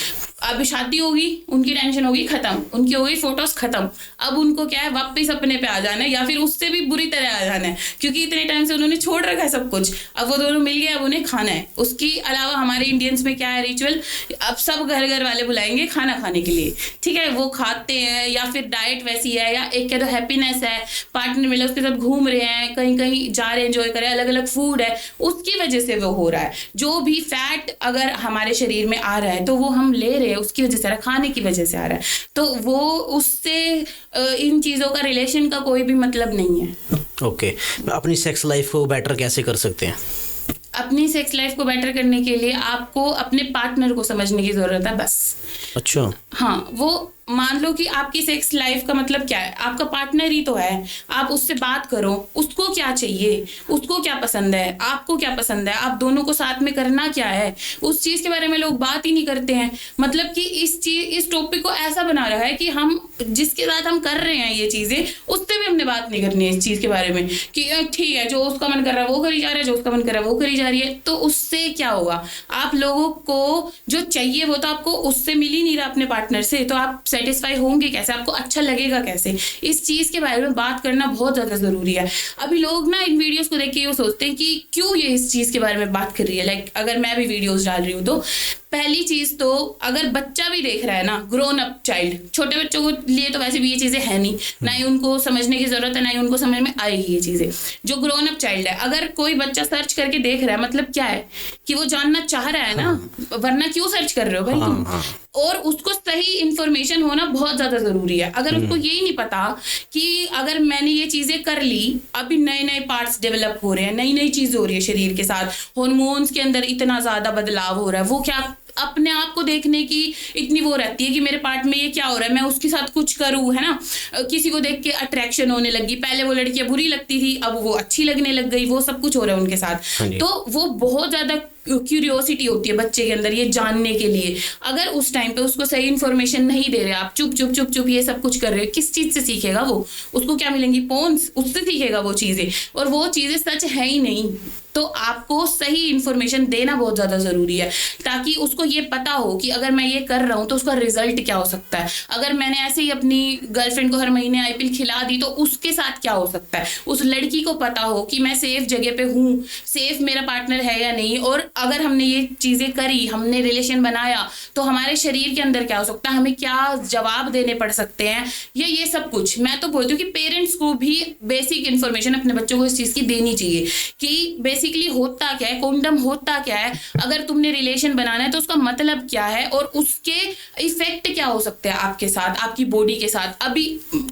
अभी शादी होगी, उनकी टेंशन होगी खत्म, उनकी हो गई फोटोज खत्म, अब उनको क्या है वापस अपने पे आ जाना है, या फिर उससे भी बुरी तरह आ जाना है, क्योंकि इतने टाइम से उन्होंने छोड़ रखा है सब कुछ, अब वो दोनों मिल गए, अब उन्हें खाना है। उसके अलावा हमारे इंडियंस में क्या है रिचुअल, अब सब घर वाले बुलाएंगे खाना खाने के लिए, ठीक है, वो खाते हैं, या फिर डाइट वैसी है, या एक क्या तो हैप्पीनेस है, पार्टनर मिला उसके साथ घूम रहे हैं, कहीं कहीं जा रहे हैं, एंजॉय कर रहे हैं, अलग अलग फूड है, उसकी वजह से वो हो रहा है। जो भी फैट अगर हमारे शरीर में आ रहा है तो वो हम ले रहे हैं उसकी वजह से, खाने की वजह से आ रहा है, तो वो उससे इन चीज़ों का रिलेशन का कोई भी मतलब नहीं है। ओके, अपनी सेक्स लाइफ को बेटर कैसे कर सकते हैं? अपनी सेक्स लाइफ को बेटर करने के लिए आपको अपने पार्टनर को समझने की ज़रूरत है बस। अच्छा, हाँ, वो मान लो कि आपकी सेक्स लाइफ का मतलब क्या है, आपका पार्टनर ही तो है, आप उससे बात करो, उसको क्या चाहिए, उसको क्या पसंद है, आपको क्या पसंद है, आप दोनों को साथ में करना क्या है, उस चीज़ के बारे में लोग बात ही नहीं करते हैं। मतलब कि इस टॉपिक को ऐसा बना रहा है कि हम जिसके साथ हम कर रहे हैं ये चीज़ें, उससे भी हमने बात नहीं करनी है इस चीज़ के बारे में, कि ठीक है जो उसका मन कर रहा है वो करी जा रहा है, जो उसका मन कर रहा है वो करी जा रही है, तो उससे क्या होगा, आप लोगों को जो चाहिए वो तो आपको उससे मिल ही नहीं रहा अपने पार्टनर से, तो आप सेटिस्फाई होंगे कैसे, आपको अच्छा लगेगा कैसे, इस चीज़ के बारे में बात करना बहुत ज़्यादा ज़रूरी है। अभी लोग ना इन वीडियोस को देख के ये सोचते हैं कि क्यों ये इस चीज़ के बारे में बात कर रही है। लाइक अगर मैं भी वीडियोस डाल रही हूँ तो पहली चीज़ तो अगर बच्चा भी देख रहा है ना, ग्रोन अप चाइल्ड, छोटे बच्चों को लिए तो वैसे भी ये चीज़ें है नहीं, ना ही उनको समझने की ज़रूरत है, ना ही उनको समझ में आएगी ये चीज़ें। जो ग्रोन अप चाइल्ड है, अगर कोई बच्चा सर्च करके देख रहा है, मतलब क्या है कि वो जानना चाह रहा है ना, वरना क्यों सर्च कर रहे हो भाई तुम। और उसको सही इन्फॉर्मेशन होना बहुत ज़्यादा ज़रूरी है। अगर उसको यही नहीं पता कि अगर मैंने ये चीज़ें कर ली, अभी नए नए पार्ट्स डेवलप हो रहे हैं, नई नई चीज़ हो रही है शरीर के साथ, हार्मोन्स के अंदर इतना ज़्यादा बदलाव हो रहा है, वो क्या अपने आप को देखने की इतनी वो रहती है कि मेरे पार्ट में ये क्या हो रहा है, मैं उसके साथ कुछ करूँ, है ना। किसी को देख के अट्रैक्शन होने लगी, पहले वो लड़कियां बुरी लगती थी, अब वो अच्छी लगने लग गई, वो सब कुछ हो रहा है उनके साथ। तो वो बहुत ज़्यादा क्यूरियोसिटी होती है बच्चे के अंदर ये जानने के लिए, अगर उस टाइम पे उसको सही इन्फॉर्मेशन नहीं दे रहे, आप चुप चुप चुप चुप ये सब कुछ कर रहे हो, किस चीज से सीखेगा वो? उसको क्या मिलेंगी? पोन्स, उससे सीखेगा वो चीजें, और वो चीजें सच है ही नहीं। तो आपको सही इन्फॉर्मेशन देना बहुत ज़्यादा ज़रूरी है, ताकि उसको ये पता हो कि अगर मैं ये कर रहा हूँ तो उसका रिजल्ट क्या हो सकता है। अगर मैंने ऐसे ही अपनी गर्लफ्रेंड को हर महीने IPL खिला दी तो उसके साथ क्या हो सकता है। उस लड़की को पता हो कि मैं सेफ जगह पे हूँ, सेफ मेरा पार्टनर है या नहीं, और अगर हमने ये चीज़ें करी, हमने रिलेशन बनाया, तो हमारे शरीर के अंदर क्या हो सकता है, हमें क्या जवाब देने पड़ सकते हैं, ये सब कुछ। मैं तो बोलती हूँ कि पेरेंट्स को भी बेसिक इन्फॉर्मेशन अपने बच्चों को इस चीज़ की देनी चाहिए कि बेसिकली होता क्या है, कॉन्डम होता क्या है, अगर तुमने रिलेशन बनाना है तो उसका मतलब क्या है, और उसके इफेक्ट क्या हो सकते हैं आपके साथ, आपकी बॉडी के साथ। अभी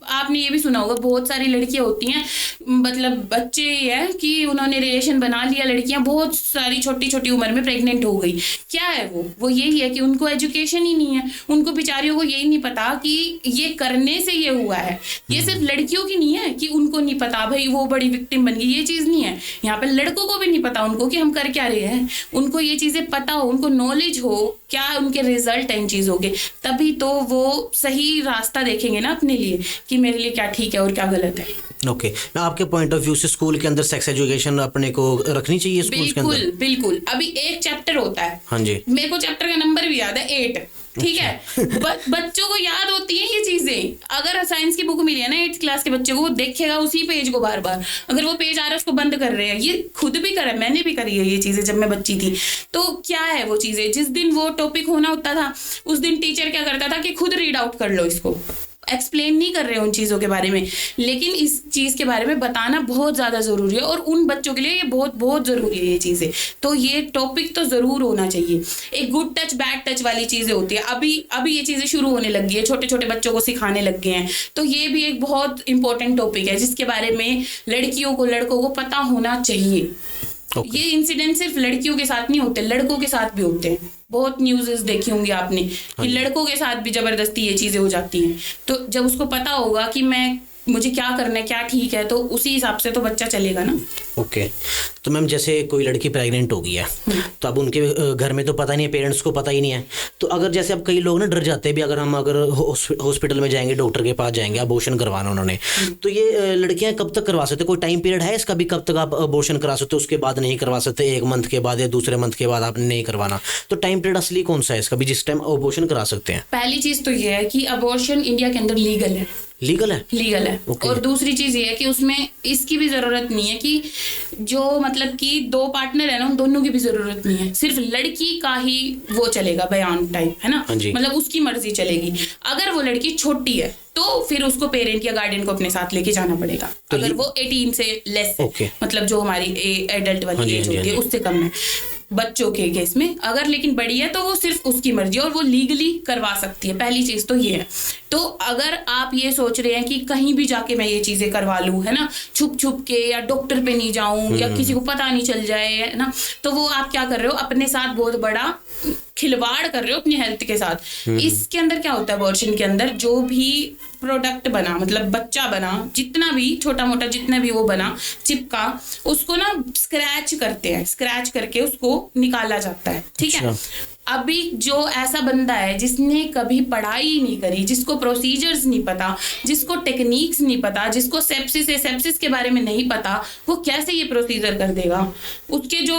आपने ये भी सुना होगा, बहुत सारी लड़कियां होती हैं, मतलब बच्चे है कि उन्होंने रिलेशन बना लिया, लड़कियां बहुत सारी छोटी छोटी उम्र में प्रेग्नेंट हो गई। क्या है वो यही है कि उनको एजुकेशन ही नहीं है, उनको बेचारियों को यही नहीं पता कि ये करने से ये हुआ है। ये सिर्फ लड़कियों की नहीं है कि उनको नहीं पता भाई वो बड़ी विक्टिम बन गई, ये चीज नहीं है। यहाँ पे लड़कों को भी नहीं पता उनको कि हम कर क्या रहे हैं, उनको ये चीजें पता हो, उनको नॉलेज हो क्या उनके रिजल्ट है इन चीजों के, तभी तो वो सही रास्ता देखेंगे ना अपने लिए कि मेरे लिए क्या ठीक है और क्या गलत है। ओके, मैं आपके पॉइंट ऑफ व्यू से स्कूल के अंदर सेक्स एजुकेशन अपने को रखनी चाहिए स्कूल के अंदर? बिल्कुल। अभी एक चैप्टर होता है, हाँ जी, मेरे को चैप्टर का नंबर भी याद है 8, ठीक है। बच्चों को याद होती है ये चीजें। अगर साइंस की बुक मिली है ना 8th क्लास के बच्चे को, वो देखेगा उसी पेज को बार बार, अगर वो पेज आ रहा है उसको बंद कर रहे हैं। ये खुद भी करा, मैंने भी करी है ये चीजें जब मैं बच्ची थी। तो क्या है वो चीजें, जिस दिन वो टॉपिक होना होता था उस दिन टीचर क्या करता था कि खुद रीड आउट कर लो, इसको एक्सप्लेन नहीं कर रहे उन चीज़ों के बारे में, लेकिन इस चीज़ के बारे में बताना बहुत ज़्यादा ज़रूरी है, और उन बच्चों के लिए ये बहुत बहुत ज़रूरी है ये चीज़ें। तो ये टॉपिक तो ज़रूर होना चाहिए। एक गुड टच बैड टच वाली चीज़ें होती है, अभी ये चीज़ें शुरू होने लगी है, छोटे छोटे बच्चों को सिखाने लग गए हैं। तो ये भी एक बहुत इंपॉर्टेंट टॉपिक है जिसके बारे में लड़कियों को लड़कों को पता होना चाहिए। ये इंसिडेंट सिर्फ लड़कियों के साथ नहीं होते, लड़कों के साथ भी होते हैं। बहुत न्यूज़ देखी होंगी आपने कि लड़कों के साथ भी जबरदस्ती ये चीजें हो जाती हैं। तो जब उसको पता होगा कि मुझे क्या करना है, क्या ठीक है, तो उसी हिसाब से तो बच्चा चलेगा ना। ओके, तो मैम जैसे कोई लड़की प्रेग्नेंट हो गई है तो अब उनके घर में तो पता नहीं है, पेरेंट्स को पता ही नहीं है, तो अगर जैसे अब कई लोग ना डर जाते हैं भी, अगर हॉस्पिटल में जाएंगे, डॉक्टर के पास जाएंगे, अबॉर्शन करवाना उन्होंने, तो ये लड़कियां कब तक करवा सकते? कोई टाइम पीरियड है इसका भी, कब तक आप अबॉर्शन करा सकते हो, उसके बाद नहीं करवा सकते, 1 मंथ के बाद या दूसरे मंथ के बाद आपने नहीं करवाना, तो टाइम पीरियड असली कौन सा है इसका भी जिस टाइम अबॉर्शन करा सकते हैं? पहली चीज तो ये है कि अबॉर्शन इंडिया के अंदर लीगल है। लीगल है। Okay. और दूसरी चीज ये है कि उसमें इसकी भी जरूरत नहीं है कि जो मतलब कि 2 पार्टनर है ना, उन दोनों की भी जरूरत नहीं है, सिर्फ लड़की का ही वो चलेगा, बयान टाइप है ना, मतलब उसकी मर्जी चलेगी। अगर वो लड़की छोटी है तो फिर उसको पेरेंट या गार्डियन को अपने साथ लेके जाना पड़ेगा, तो अगर वो 18 से लेस है, मतलब जो हमारी एडल्ट वाली एज होती है उससे कम है बच्चों के केस में। अगर लेकिन बड़ी है तो वो सिर्फ उसकी मर्जी और वो लीगली करवा सकती है। पहली चीज तो ये है। तो अगर आप ये सोच रहे हैं कि कहीं भी जाके मैं ये चीजें करवा लूं, है ना, छुप छुप के, या डॉक्टर पे नहीं जाऊं, या किसी को पता नहीं चल जाए, है ना, तो वो आप क्या कर रहे हो, अपने साथ बहुत बड़ा खिलवाड़ कर रहे हो अपनी हेल्थ के साथ। इसके अंदर क्या होता है, अबॉर्शन के अंदर जो भी प्रोडक्ट बना, मतलब बच्चा बना, जितना भी छोटा मोटा जितना भी वो बना, चिपका, उसको ना स्क्रैच करते हैं, स्क्रैच करके उसको निकाला जाता है, ठीक है। अभी जो ऐसा बंदा है जिसने कभी पढ़ाई नहीं करी, जिसको प्रोसीजर्स नहीं पता, जिसको टेक्निक्स नहीं पता, जिसको सेप्सिस के बारे में नहीं पता, वो कैसे ये प्रोसीजर कर देगा? उसके जो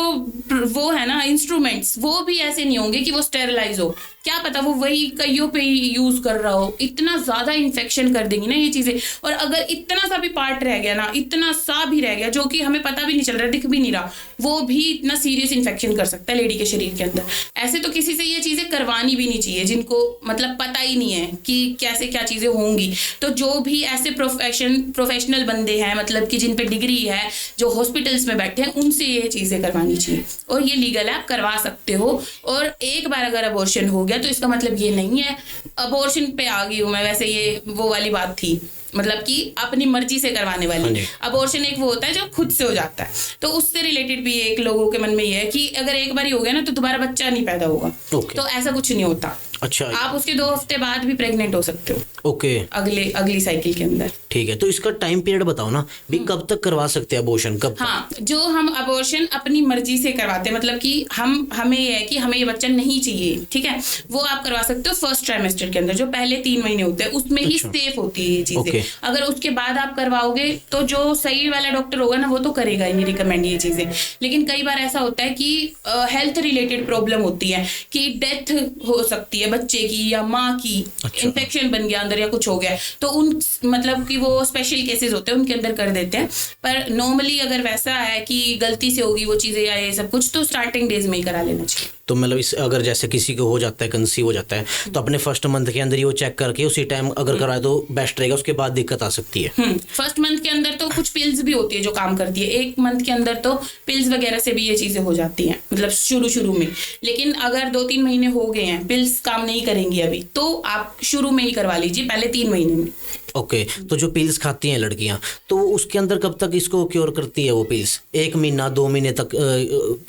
वो है ना इंस्ट्रूमेंट्स, वो भी ऐसे नहीं होंगे कि वो स्टेरिलाइज हो, क्या पता वो वही कईयों पे ही यूज कर रहा हो। इतना ज्यादा इन्फेक्शन कर देंगी ना ये चीजें। और अगर इतना सा भी पार्ट रह गया ना, इतना सा भी रह गया जो कि हमें पता भी नहीं चल रहा, दिख भी नहीं रहा, वो भी इतना सीरियस इन्फेक्शन कर सकता है लेडी के शरीर के अंदर। ऐसे तो किसी से ये चीजें करवानी भी नहीं चाहिए जिनको मतलब पता ही नहीं है कि कैसे क्या चीजें होंगी। तो जो भी ऐसे प्रोफेशनल बंदे हैं, मतलब कि जिन पे डिग्री है, जो हॉस्पिटल्स में बैठे हैं, उनसे ये चीजें करवानी चाहिए। और ये लीगल है, आप करवा सकते हो। और एक बार अगर अबॉर्शन हो गया तो इसका मतलब ये नहीं है अबॉर्शन पे आ गई हूं मैं, वैसे ये वो वाली बात थी, मतलब कि अपनी मर्जी से करवाने वाली। अबॉर्शन एक वो होता है जो खुद से हो जाता है। तो उससे रिलेटेड भी एक लोगों के मन में ये है कि अगर एक बार ही हो गया ना तो दोबारा बच्चा नहीं पैदा होगा। तो ऐसा कुछ नहीं होता। अच्छा, आप उसके 2 हफ्ते बाद भी प्रेग्नेंट हो सकते हो। ओके, अगली साइकिल के अंदर। ठीक है, तो इसका टाइम पीरियड बताओ ना भी, कब तक करवा सकते हैं अबॉर्शन, कब तक? हाँ, जो हम अबॉर्शन अपनी मर्जी से करवाते हैं, मतलब कि हमें ये है कि हमें ये बच्चा नहीं चाहिए, ठीक है, वो आप करवा सकते हो फर्स्ट ट्राइमेस्टर के अंदर, जो पहले 3 महीने होते हैं उसमें ही सेफ होती है ये चीजें। अगर उसके बाद आप करवाओगे तो जो सही वाला डॉक्टर होगा ना वो तो करेगा ही नहीं रिकमेंड ये चीजें। लेकिन कई बार ऐसा होता है कि हेल्थ रिलेटेड प्रॉब्लम होती है कि डेथ हो सकती है बच्चे की या माँ की, इन्फेक्शन बन गया अंदर या कुछ हो गया, तो उन मतलब कि वो स्पेशल केसेस होते हैं उनके अंदर कर देते हैं। पर नॉर्मली अगर वैसा है कि गलती से होगी वो चीजें या ये सब कुछ, तो स्टार्टिंग डेज में ही करा लेना चाहिए। तो मतलब इस अगर जैसे किसी को हो जाता है, कंसीव हो जाता है, तो अपने फर्स्ट मंथ के अंदर ही वो चेक करके उसी टाइम अगर कराए तो बेस्ट रहेगा, उसके बाद दिक्कत आ सकती है। फर्स्ट मंथ के अंदर तो कुछ पिल्स भी होती है जो काम करती है, 1 मंथ के अंदर तो पिल्स वगैरह से भी ये चीजें हो जाती हैं, मतलब शुरू में। लेकिन अगर 2-3 महीने हो गए हैं, पिल्स काम नहीं करेंगी अभी, तो आप शुरू में ही करवा लीजिए, पहले 3 महीने में। ओके, तो जो पिल्स खाती हैं लड़कियां, तो उसके अंदर कब तक इसको क्योर करती है वो पिल्स? 1 महीना 2 महीने तक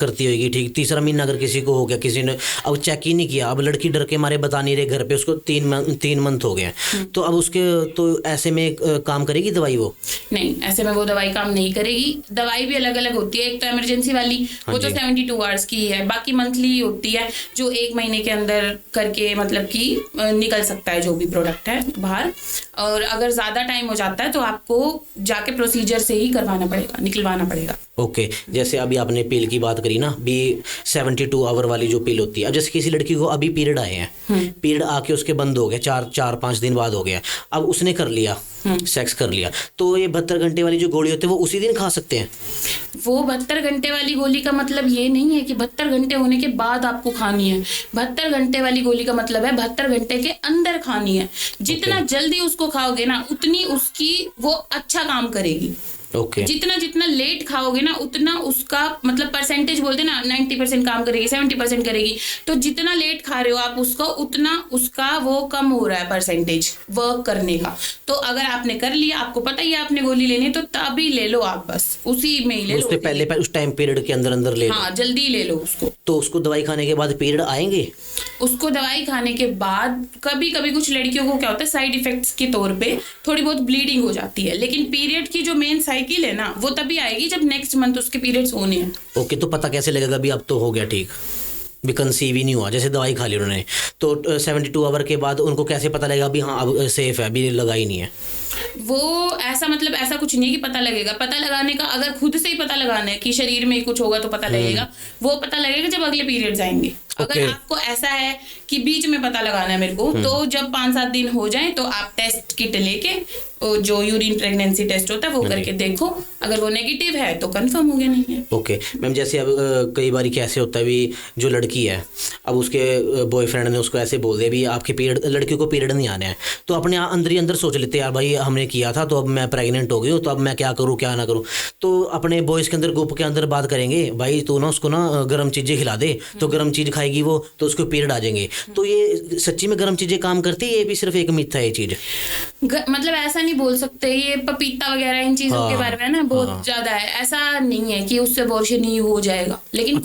करती होगी, ठीक। तीसरा महीना अगर किसी को हो गया, किसी ने अब चेक ही नहीं किया, अब लड़की डर के मारे बता नहीं रहे घर पे, उसको 3 मंथ हो गए, तो अब उसके तो ऐसे में काम करेगी दवाई? वो नहीं, ऐसे में वो दवाई काम नहीं करेगी। दवाई भी अलग अलग होती है, एक तो इमरजेंसी वाली, वो तो 72 आवर्स की है, बाकी मंथली होती है जो 1 महीने के अंदर करके मतलब कि निकल सकता है जो भी प्रोडक्ट है बाहर। और अगर ज्यादा टाइम हो जाता है तो आपको जाके प्रोसीजर से ही करवाना पड़ेगा, निकलवाना पड़ेगा। ओके, जैसे अभी आपने पिल की बात करी ना, भी 72 आवर वाली जो पिल होती है, अब जैसे किसी लड़की को अभी पीरियड आए हैं, पीरियड आके उसके बंद हो गए, 4-5 दिन बाद हो गया, अब उसने कर लिया, सेक्स कर लिया, तो ये 72 घंटे वाली जो गोली होती है वो उसी दिन खा सकते हैं? वो 72 घंटे वाली गोली का मतलब ये नहीं है कि 72 घंटे होने के बाद आपको खानी है। 72 घंटे वाली गोली का मतलब है 72 घंटे के अंदर खानी है। जितना जल्दी उसको खाओगे ना, उतनी उसकी वो अच्छा काम करेगी। जितना लेट खाओगे ना, उतना उसका मतलब परसेंटेज बोलते ना, 90% काम करेगी, 70% करेगी। तो जितना लेट खा रहे हो आप उसको, उतना उसका वो कम हो रहा है परसेंटेज वर्क करने का। तो अगर आपने कर लिया, आपको पता ही है आपने गोली लेनी है, तो तभी ले लो आप, बस उसी में ही ले लो। उससे पहले उस टाइम पीरियड के अंदर ले लो। हाँ, जल्दी ले लो उसको। तो उसको दवाई खाने के बाद पीरियड आएंगे? उसको दवाई खाने के बाद कभी कभी कुछ लड़कियों को क्या होता है, साइड इफेक्ट्स के तौर पे थोड़ी बहुत ब्लीडिंग हो जाती है, लेकिन पीरियड की जो मेन साइकिल है ना, वो तभी आएगी जब नेक्स्ट मंथ उसके पीरियड्स होने हैं। ओके, तो पता कैसे लगेगा भी अब तो हो गया ठीक, भी कंसीव ही नहीं हुआ, जैसे दवाई खा ली उन्होंने, तो 72 आवर के बाद उनको कैसे पता लगेगा भी हाँ अब सेफ है, अभी लगा ही नहीं है? वो ऐसा मतलब ऐसा कुछ नहीं है कि पता लगेगा। पता लगाने का अगर खुद से ही पता लगाना है कि शरीर में कुछ होगा तो पता लगेगा, वो पता लगेगा जब अगले पीरियड्स आएंगे। अगर आपको ऐसा है कि बीच में पता लगाना है मेरे को, तो जब 5-7 दिन हो जाए तो आप टेस्ट किट लेके जो यूरिन प्रेगनेंसी टेस्ट होता है वो करके देखो, अगर वो नेगेटिव है तो कंफर्म हो गया नहीं है। ओके मैम, जैसे अब कई बार कैसे होता है भी जो लड़की है, अब उसके बॉयफ्रेंड ने उसको ऐसे बोल दिया भी आपके पीरियड, लड़की को पीरियड नहीं आने हैं, तो अपने अंदर ही अंदर सोच लेते यार भाई हमने किया था तो अब मैं प्रेग्नेंट हो गई हूँ, तो अब मैं क्या करूँ क्या ना करूँ। तो अपने बॉयज़ के अंदर ग्रुप के अंदर बात करेंगे, भाई तू ना उसको ना गर्म चीज़ें खिला दे, तो गर्म चीज़ खाएगी वो तो उसको पीरियड आ जाएंगे। तो ये सच्ची में गर्म चीज़ें काम करती है, ये भी सिर्फ एक मिथ है ये चीज़? मतलब ऐसा नहीं बोल सकते, ये पपीता वगैरह इन चीजों के बारे में ना बहुत ज्यादा है, ऐसा नहीं है कि उससे अबॉर्शन ही हो जाएगा। लेकिन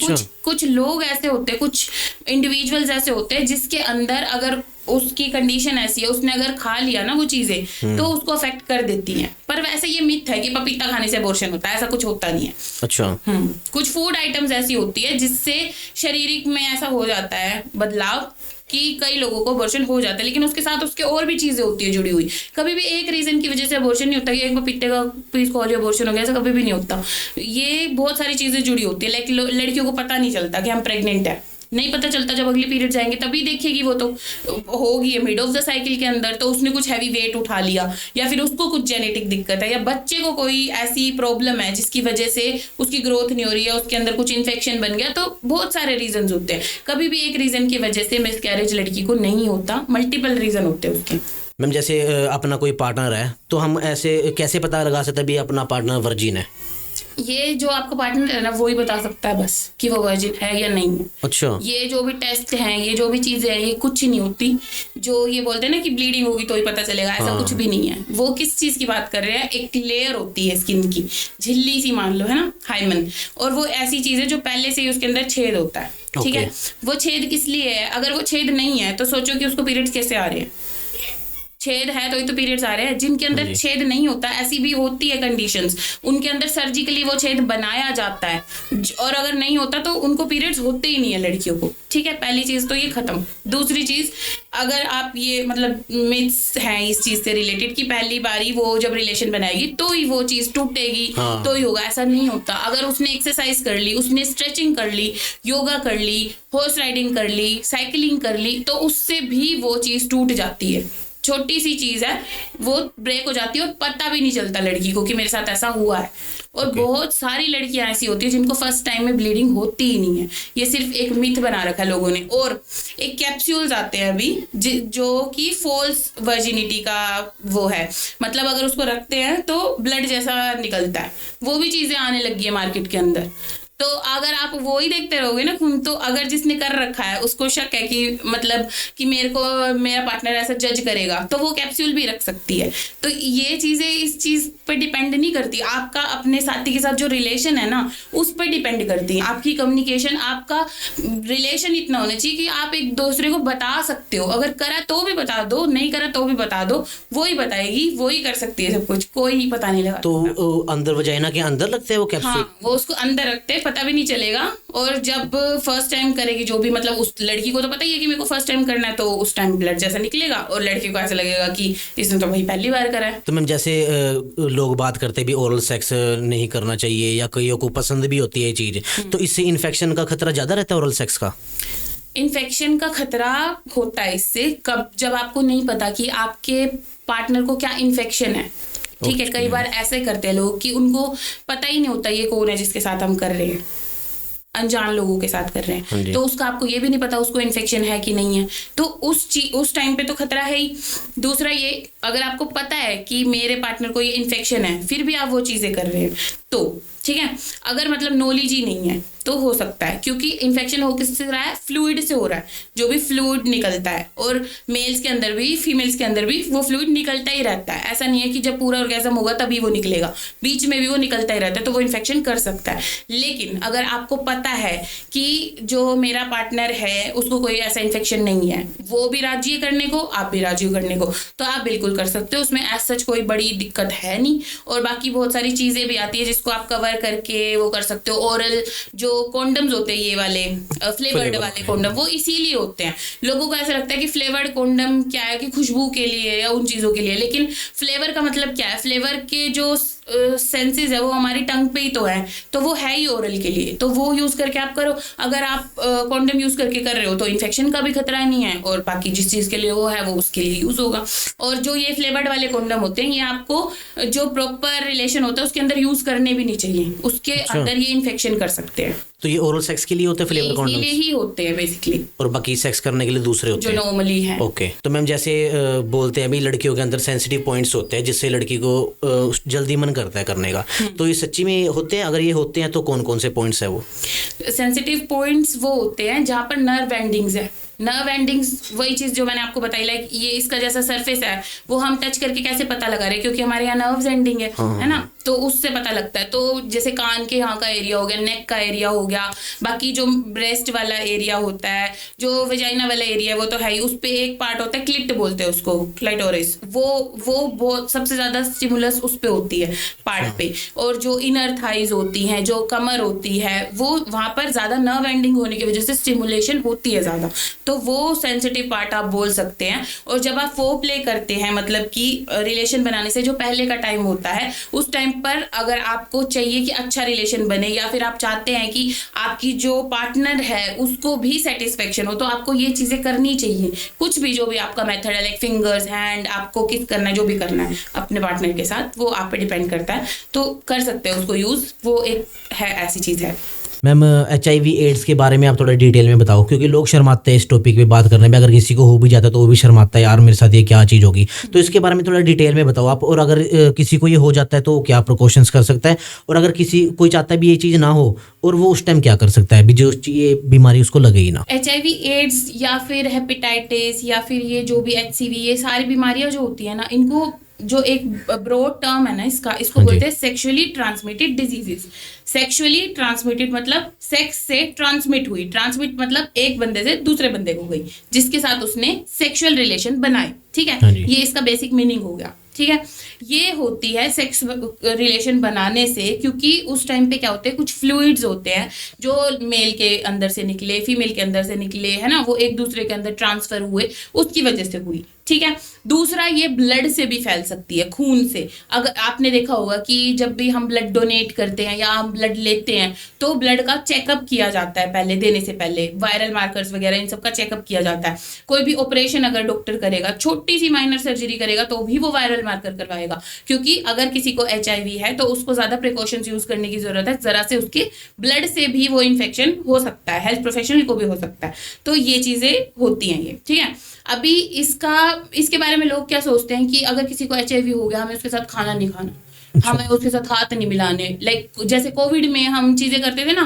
कुछ लोग ऐसे होते हैं, कुछ इंडिविजुअल्स ऐसे होते हैं जिसके अंदर अगर उसकी कंडीशन ऐसी है, उसने अगर खा लिया ना वो चीजें तो उसको अफेक्ट कर देती हैं। पर वैसे ये मिथ है कि पपीता खाने से अबॉर्शन होता है, ऐसा कुछ होता नहीं है। अच्छा। कुछ फूड आइटम्स ऐसी होती है जिससे शारीरिक में ऐसा हो जाता है बदलाव कि कई लोगों को अबॉर्शन हो जाता है, लेकिन उसके साथ उसके और भी चीजें होती है जुड़ी हुई। कभी भी एक रीजन की वजह से अबॉर्शन नहीं होता कि एक पपीते का पीस खा लिया अबॉर्शन हो गया, ऐसा कभी भी नहीं होता। ये बहुत सारी चीजें जुड़ी होती है। लाइक लड़कियों को पता नहीं चलता कि हम प्रेग्नेंट है, नहीं पता चलता, जब अगले पीरियड जाएंगे तभी देखेगी, वो तो होगी मिड ऑफ द साइकिल के अंदर, तो उसने कुछ हैवी वेट उठा लिया या फिर उसको कुछ जेनेटिक दिक्कत है या बच्चे को कोई ऐसी प्रॉब्लम है जिसकी वजह से उसकी ग्रोथ नहीं हो रही है, उसके अंदर कुछ इन्फेक्शन बन गया। तो बहुत सारे रीजन होते हैं, कभी भी एक रीजन की वजह से मिसकैरेज लड़की को नहीं होता, मल्टीपल रीजन होते हैं उसके। मैम जैसे अपना कोई पार्टनर है तो हम ऐसे कैसे पता लगा सकते हैं भी अपना पार्टनर वर्जिन है? ये जो आपका पार्टनर है ना वो ही बता सकता है बस कि वो वर्जिन है या नहीं है। अच्छा। ये जो भी टेस्ट हैं, ये जो भी चीजें हैं, ये कुछ नहीं होती। जो ये बोलते हैं ना कि ब्लीडिंग होगी तो ही पता चलेगा, ऐसा कुछ भी नहीं है। वो किस चीज की बात कर रहे हैं, एक लेयर होती है स्किन की, झिल्ली सी मान लो, है ना, हाइमन, और वो ऐसी चीज है जो पहले से ही उसके अंदर छेद होता है। ठीक है, वो छेद किस लिए है? अगर वो छेद नहीं है तो सोचो कि उसको पीरियड्स कैसे आ रहे हैं। छेद है तो ही तो पीरियड्स आ रहे हैं। जिनके अंदर छेद नहीं होता, ऐसी भी होती है कंडीशंस, उनके अंदर सर्जिकली वो छेद बनाया जाता है, और अगर नहीं होता तो उनको पीरियड्स होते ही नहीं है लड़कियों को। ठीक है, पहली चीज तो ये खत्म। दूसरी चीज, अगर आप ये मतलब मिथ्स हैं इस चीज से रिलेटेड कि पहली बारी वो जब रिलेशन बनाएगी तो ही वो चीज टूटेगी, तो ही होगा, ऐसा नहीं होता। अगर उसने एक्सरसाइज कर ली, उसने स्ट्रेचिंग कर ली, योगा कर ली, हॉर्स राइडिंग कर ली, साइकिलिंग कर ली, तो उससे भी वो चीज टूट जाती है। छोटी सी चीज है, वो ब्रेक हो जाती है और पता भी नहीं चलता लड़की को कि मेरे साथ ऐसा हुआ है। और बहुत सारी लड़कियां ऐसी होती है जिनको फर्स्ट टाइम में ब्लीडिंग होती ही नहीं है। ये सिर्फ एक मिथ बना रखा है लोगों ने। और एक कैप्सूल्स आते हैं अभी जो कि फॉल्स वर्जिनिटी का वो है, मतलब अगर उसको रखते हैं तो ब्लड जैसा निकलता है, वो भी चीजें आने लगी है मार्केट के अंदर। तो अगर आप वो ही देखते रहोगे ना खून, तो अगर जिसने कर रखा है उसको शक है कि मतलब कि मेरा पार्टनर ऐसा जज करेगा, तो वो कैप्सूल भी रख सकती है। तो ये चीजें इस चीज पर डिपेंड नहीं करती, आपका अपने साथी के साथ जो रिलेशन है ना उस पर डिपेंड करती है। आपकी कम्युनिकेशन, आपका रिलेशन इतना होना चाहिए कि आप एक दूसरे को बता सकते हो। अगर करा तो भी बता दो, नहीं करा तो भी बता दो, वो ही बताएगी, वो ही कर सकती है सब कुछ, कोई पता नहीं लगा। तो अंदर वजाइना के अंदर लगते हैं वो कैप्सूल? हाँ, वो उसको अंदर रखते हैं, पता भी नहीं चलेगा। और जब फर्स्ट टाइम करेगी जो भी, मतलब उस लड़की को तो पता ही है कि मेरे को फर्स्ट टाइम करना है, तो उस टाइम ब्लड जैसा निकलेगा और लड़के को ऐसा लगेगा कि इसने तो भाई पहली बार करा है। तो मैम जैसे लोग बात करते भी ओरल सेक्स नहीं करना चाहिए या कईयों को पसंद भी होती है ये चीज, तो इससे इन्फेक्शन का खतरा ज्यादा रहता है ओरल सेक्स का? इन्फेक्शन का खतरा होता है इससे कब, जब आपको नहीं पता कि आपके पार्टनर को क्या इन्फेक्शन है। ठीक है, कई बार ऐसे करते हैं लोग कि उनको पता ही नहीं होता ये कौन है जिसके साथ हम कर रहे हैं, अनजान लोगों के साथ कर रहे हैं, तो उसका आपको ये भी नहीं पता उसको इन्फेक्शन है कि नहीं है, तो उस टाइम पे तो खतरा है ही। दूसरा ये, अगर आपको पता है कि मेरे पार्टनर को ये इन्फेक्शन है फिर भी आप वो चीजें कर रहे हैं, तो ठीक है। अगर मतलब नॉलेज ही नहीं है तो हो सकता है, क्योंकि इन्फेक्शन हो किससे रहा है, फ्लूइड से हो रहा है, जो भी फ्लूइड निकलता है। और मेल्स के अंदर भी फीमेल्स के अंदर भी वो फ्लूइड निकलता ही रहता है। ऐसा नहीं है कि जब पूरा ऑर्गेज़म होगा तभी वो निकलेगा, बीच में भी वो निकलता ही रहता है, तो वो इन्फेक्शन कर सकता है। लेकिन अगर आपको पता है कि जो मेरा पार्टनर है उसको कोई ऐसा इन्फेक्शन नहीं है, वो भी राजी है करने को, आप भी राजी हो करने को, तो आप बिल्कुल कर सकते हो, उसमें एज सच कोई बड़ी दिक्कत है नहीं। और बाकी बहुत सारी चीज़ें भी आती है जिसको आप कवर करके वो कर सकते हो। ओरल जो कॉन्डम्स होते हैं, ये वाले फ्लेवर्ड वाले कॉन्डम, वो इसीलिए होते हैं। लोगों को ऐसा लगता है कि फ्लेवर्ड कॉन्डम क्या है, कि खुशबू के लिए या उन चीज़ों के लिए, लेकिन फ्लेवर का मतलब क्या है, फ्लेवर के जो सेंसेस है वो हमारी टंग पे ही तो है, तो वो है ही ओरल के लिए, तो वो यूज करके आप करो। अगर आप कॉन्डम यूज करके कर रहे हो तो इन्फेक्शन का भी खतरा नहीं है, और बाकी जिस चीज के लिए वो है वो उसके लिए यूज होगा। और जो ये फ्लेवर्ड वाले कॉन्डम होते हैं, ये आपको जो प्रॉपर रिलेशन होता है उसके अंदर यूज करने भी नहीं चाहिए, उसके अंदर ये इन्फेक्शन कर सकते हैं। तो ये ओरल सेक्स के लिए होते हैं फ्लेवर कॉन्डम्स? इसलिए ही होते हैं बेसिकली, और बाकी सेक्स करने के लिए दूसरे होते हैं जो नॉर्मली है। ओके। तो मैम जैसे बोलते हैं भाई लड़कियों के अंदर सेंसिटिव पॉइंट्स होते हैं जिससे लड़की को जल्दी मन करता है करने का, तो ये सच्ची में होते हैं? अगर ये होते हैं तो कौन कौन से पॉइंट्स है वो? सेंसिटिव पॉइंट्स वो होते हैं जहाँ पर नर्व एंडिंग्स है। नर्व एंडिंग्स वही चीज जो मैंने आपको बताई, लाइक ये इसका जैसा सरफेस है वो हम टच करके कैसे पता लगा रहे हैं, क्योंकि हमारे यहाँ नर्व्स एंडिंग है ना, तो उससे पता लगता है। तो जैसे कान के यहाँ का एरिया हो गया, नेक का एरिया हो गया, बाकी जो ब्रेस्ट वाला एरिया होता है, जो वेजाइना वाला एरिया है वो तो है ही, उस पे एक पार्ट होता है क्लिट बोलते हैं उसको, क्लाइटोरिस, वो सबसे ज्यादा स्टिमुलस उस पे होती है पार्ट पे। और जो इनर थाइज होती हैं, जो कमर होती है, वो वहां पर ज्यादा नर्व एंडिंग होने की वजह से स्टिमुलेशन होती है ज्यादा, तो वो सेंसिटिव पार्ट आप बोल सकते हैं। और जब आप फोर प्ले करते हैं, मतलब कि रिलेशन बनाने से जो पहले का टाइम होता है, उस टाइम पर अगर आपको चाहिए कि अच्छा रिलेशन बने, या फिर आप चाहते हैं कि आपकी जो पार्टनर है उसको भी सेटिस्फेक्शन हो, तो आपको ये चीजें करनी चाहिए। कुछ भी जो भी आपका मेथड है, लाइक फिंगर्स, हैंड, आपको किस करना है, जो भी करना है अपने पार्टनर के साथ, वो आप पे डिपेंड करता है, तो कर सकते हैं उसको यूज, वो एक है ऐसी चीज है। मैम HIV एड्स के बारे में आप थोड़ा डिटेल में बताओ, क्योंकि लोग शर्माते हैं इस टॉपिक पे बात करने में। अगर किसी को हो भी जाता है तो वो भी शर्माता है, यार मेरे साथ ये क्या चीज़ होगी, तो इसके बारे में थोड़ा डिटेल में बताओ आप। और अगर किसी को ये हो जाता है तो क्या प्रिकॉशंस कर सकता है, और अगर कोई चाहता है भी ये चीज़ ना हो और वो उस टाइम क्या कर सकता है भी जो ये बीमारी उसको लगे ही ना? HIV एड्स या फिर हेपेटाइटिस या फिर ये जो भी HCV, ये सारी बीमारियां जो होती है ना, इनको जो एक ब्रॉड टर्म है ना इसको बोलते हैं sexually transmitted diseases. Sexually transmitted मतलब सेक्स से ट्रांसमिट हुई, ट्रांसमिट मतलब एक बंदे से दूसरे बंदे को गई, जिसके साथ उसने सेक्सुअल रिलेशन बनाए, ठीक है। ये इसका बेसिक मीनिंग हो गया, ठीक है। ये होती है सेक्स रिलेशन बनाने से, क्योंकि उस टाइम पे क्या होते हैं, कुछ फ्लूइड्स होते हैं जो मेल के अंदर से निकले, फीमेल के अंदर से निकले, है ना, वो एक दूसरे के अंदर ट्रांसफर हुए, उसकी वजह से हुई, ठीक है। दूसरा, ये ब्लड से भी फैल सकती है, खून से। अगर आपने देखा होगा कि जब भी हम ब्लड डोनेट करते हैं या हम ब्लड लेते हैं तो ब्लड का चेकअप किया जाता है पहले, देने से पहले वायरल मार्कर्स वगैरह इन सब का चेकअप किया जाता है। कोई भी ऑपरेशन अगर डॉक्टर करेगा, छोटी सी माइनर सर्जरी करेगा तो भी वो वायरल मार्कर करवाएगा, क्योंकि अगर किसी को HIV है तो उसको ज्यादा प्रिकॉशंस यूज करने की जरूरत है, जरा से उसके ब्लड से भी वो इन्फेक्शन हो सकता है, हेल्थ प्रोफेशनल को भी हो सकता है। तो ये चीजें होती हैं, ये ठीक है। अभी इसके बारे में लोग क्या सोचते हैं कि अगर किसी को HIV हो गया, हमें उसके साथ खाना नहीं खाना, हमें उसके साथ हाथ नहीं मिलाने, लाइक जैसे कोविड में हम चीजें करते थे ना,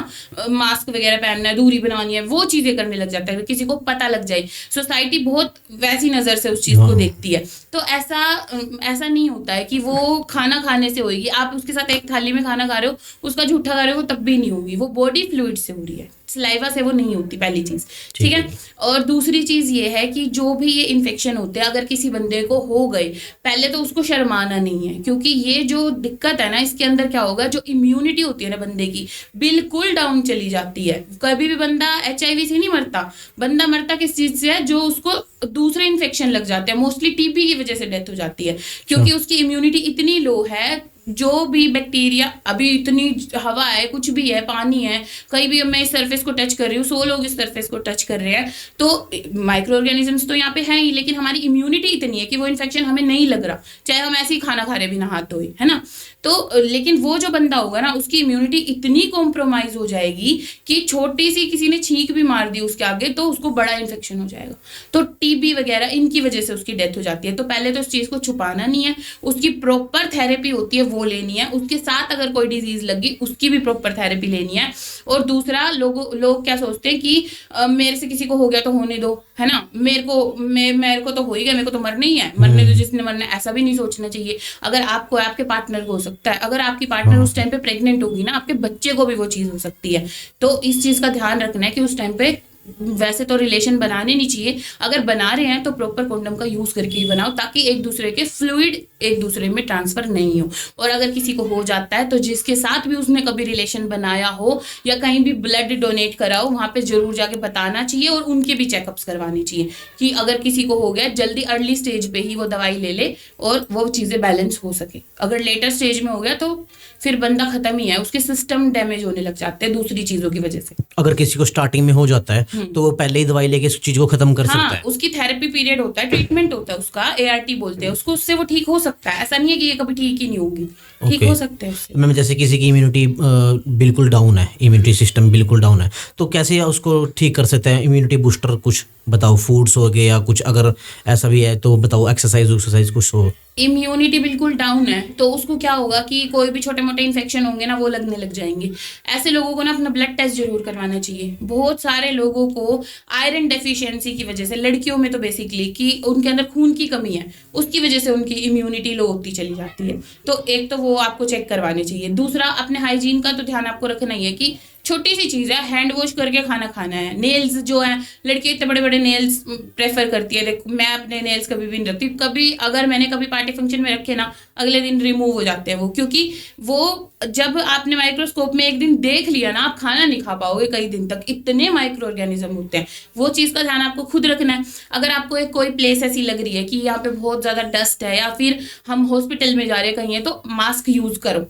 मास्क वगैरह पहनना है, दूरी बनानी है, वो चीजें करने लग जाता है, किसी को पता लग जाए। सोसाइटी बहुत वैसी नजर से उस चीज को देखती है। तो ऐसा नहीं होता है कि वो खाना खाने से होगी। आप उसके साथ एक थाली में खाना खा रहे हो, उसका झूठा खा रहे हो, तब भी नहीं होगी, वो बॉडी फ्लूइड से हो रही है, सलाइवा से वो नहीं होती, पहली चीज, ठीक है। और दूसरी चीज ये है कि जो भी ये इन्फेक्शन होते हैं, अगर किसी बंदे को हो गए, पहले तो उसको शर्माना नहीं है, क्योंकि ये जो दिक्कत है ना, इसके अंदर क्या होगा, जो इम्यूनिटी होती है ना बंदे की, बिल्कुल डाउन चली जाती है। कभी भी बंदा HIV से नहीं मरता, बंदा मरता किस चीज से है, जो उसको दूसरे इन्फेक्शन लग जाते हैं, मोस्टली TB की वजह से डेथ हो जाती है, क्योंकि उसकी इम्यूनिटी इतनी लो है। जो भी बैक्टीरिया, अभी इतनी हवा है, कुछ भी है, पानी है, कहीं भी मैं इस सरफेस को टच कर रही हूँ, 100 लोग इस सरफेस को टच कर रहे हैं, तो माइक्रो ऑर्गेनिजम्स तो यहाँ पे हैं ही, लेकिन हमारी इम्यूनिटी इतनी है कि वो इन्फेक्शन हमें नहीं लग रहा, चाहे हम ऐसे ही खाना खा रहे बिना हाथ धोए, है ना। तो लेकिन वो जो बंदा होगा ना, उसकी इम्यूनिटी इतनी कॉम्प्रोमाइज हो जाएगी कि छोटी सी किसी ने छींक भी मार दी उसके आगे तो उसको बड़ा इन्फेक्शन हो जाएगा। तो TB वगैरह इनकी वजह से उसकी डेथ हो जाती है। तो पहले तो उस चीज को छुपाना नहीं है, उसकी प्रॉपर थेरेपी होती है वो लेनी है, उसके साथ अगर कोई डिजीज लगी उसकी भी प्रॉपर थेरेपी लेनी है। और दूसरा, लोग क्या सोचते हैं कि मेरे से किसी को हो गया तो होने दो, है ना, मेरे को तो हो ही गया, मेरे को तो मरना ही है, मरने दो जिसने मरना है, ऐसा भी नहीं सोचना चाहिए। अगर आपको, आपके पार्टनर को हो सकता है, अगर आपकी पार्टनर उस टाइम पे प्रेग्नेंट होगी ना, आपके बच्चे को भी वो चीज हो सकती है। तो इस चीज का ध्यान रखना है कि उस टाइम पे वैसे तो रिलेशन बनाने नहीं चाहिए, अगर बना रहे हैं तो प्रॉपर कंडोम का यूज करके ही बनाओ, ताकि एक दूसरे के फ्लूइड एक दूसरे में ट्रांसफर नहीं हो। और अगर किसी को हो जाता है तो जिसके साथ भी उसने कभी रिलेशन बनाया हो या कहीं भी ब्लड डोनेट करा हो, वहां पे जरूर जाके बताना चाहिए और उनके भी चेकअप्स करवाने चाहिए कि अगर किसी को हो गया, जल्दी अर्ली स्टेज पे ही वो दवाई ले ले और वो चीजें बैलेंस हो सके। अगर लेटर स्टेज में हो गया तो फिर बंदा खत्म ही है, उसके सिस्टम डैमेज होने लग जाते हैं दूसरी चीजों की वजह से। अगर किसी को स्टार्टिंग में हो जाता है तो वो पहले ही दवाई लेके इस चीज को खत्म कर सकता है। उसकी थेरेपी पीरियड होता है, ट्रीटमेंट होता है उसका, ART बोलते हैं उसको, उससे वो ठीक हो सकता है। ऐसा नहीं है कि ये कभी ठीक ही नहीं होगी, ठीक हो सकते हैं उससे। मैम, जैसे किसी की इम्यूनिटी बिल्कुल डाउन है, इम्यूनिटी सिस्टम बिल्कुल डाउन है, तो कैसे उसको ठीक कर सकते हैं? इम्यूनिटी बूस्टर कुछ बताओ, फूड्स हो गए या कुछ, अगर ऐसा भी है तो बताओ, एक्सरसाइज कुछ हो। इम्यूनिटी बिल्कुल डाउन है तो उसको क्या होगा कि कोई भी छोटे मोटे इन्फेक्शन होंगे ना, वो लगने लग जाएंगे। ऐसे लोगों को ना अपना ब्लड टेस्ट जरूर करवाना चाहिए। बहुत सारे लोगों को आयरन डेफिशिएंसी की वजह से, लड़कियों में तो बेसिकली कि उनके अंदर खून की कमी है, उसकी वजह से उनकी इम्यूनिटी लो होती चली जाती है। तो एक तो वो आपको चेक करवाने चाहिए। दूसरा, अपने हाइजीन का तो ध्यान आपको रखना ही है कि छोटी सी चीज है, हैंड वॉश करके खाना खाना है। नेल्स जो है, लड़की इतने बड़े बड़े नेल्स प्रेफर करती है, देखो मैं अपने नेल्स कभी भी नहीं रखती। कभी अगर मैंने कभी पार्टी फंक्शन में रखे ना, अगले दिन रिमूव हो जाते हैं वो, क्योंकि वो जब आपने माइक्रोस्कोप में एक दिन देख लिया ना, आप खाना नहीं खा पाओगे कई दिन तक, इतने माइक्रो ऑर्गेनिज्म होते हैं। वो चीज का ध्यान आपको खुद रखना है। अगर आपको एक कोई प्लेस ऐसी लग रही है कि यहाँ पे बहुत ज्यादा डस्ट है, या फिर हम हॉस्पिटल में जा रहे हैं कहीं है, तो मास्क यूज करो,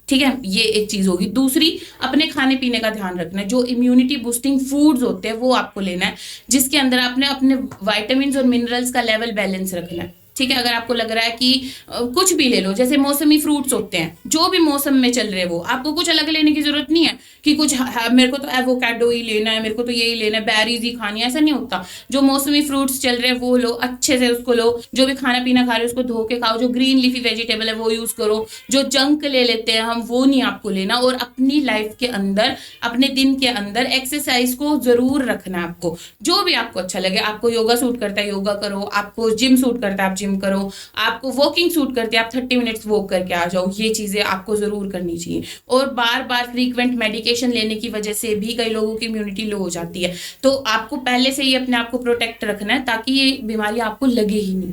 ठीक है, ये एक चीज होगी। दूसरी, अपने खाने पीने का ध्यान रखना है। जो इम्यूनिटी बूस्टिंग फूड्स होते हैं वो आपको लेना है, जिसके अंदर आपने अपने विटामिन्स और मिनरल्स का लेवल बैलेंस रखना है, ठीक है। अगर आपको लग रहा है कि कुछ भी ले लो, जैसे मौसमी फ्रूट्स होते हैं, जो भी मौसम में चल रहे, वो आपको कुछ अलग लेने की जरूरत नहीं है कि कुछ मेरे को तो एवोकाडो ही लेना है, मेरे को तो यही लेना है, बेरीज ही खानी है, ऐसा नहीं होता। जो मौसमी फ्रूट्स चल रहे हैं वो लो, अच्छे से उसको लो। जो भी खाना पीना खा रहे हो उसको धो के खाओ। जो ग्रीन लीफी वेजिटेबल है वो यूज करो। जो जंक ले लेते हैं हम, वो नहीं आपको लेना। और अपनी लाइफ के अंदर, अपने दिन के अंदर एक्सरसाइज को जरूर रखना है आपको। जो भी आपको अच्छा लगे, आपको योगा सूट करता है योगा करो, आपको जिम सूट करता है आप जिम करो, आपको वॉकिंग सूट करती है, आप 30 मिनट्स वॉक करके आ जाओ, ये चीज़ें आपको ज़रूर करनी चाहिए। और बार बार फ्रीक्वेंट मेडिकेशन लेने की वजह से भी कई लोगों की इम्यूनिटी लो हो जाती है, तो आपको पहले से ही अपने आप को प्रोटेक्ट रखना है ताकि ये बीमारी आपको लगे ही नहीं।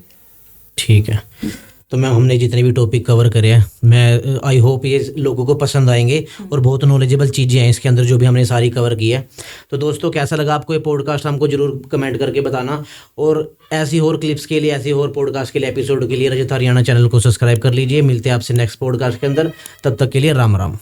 ठीक है, तो मैम हमने जितने भी टॉपिक कवर करे हैं, मैं आई होप ये लोगों को पसंद आएंगे और बहुत नॉलेजेबल चीज़ें हैं इसके अंदर जो भी हमने सारी कवर की है। तो दोस्तों कैसा लगा आपको ये पॉडकास्ट, हमको जरूर कमेंट करके बताना, और ऐसी और क्लिप्स के लिए, ऐसी और पॉडकास्ट के लिए, एपिसोड के लिए रजत हरियाणा चैनल को सब्सक्राइब कर लीजिए। मिलते हैं आपसे नेक्स्ट पॉडकास्ट के अंदर, तब तक के लिए राम राम।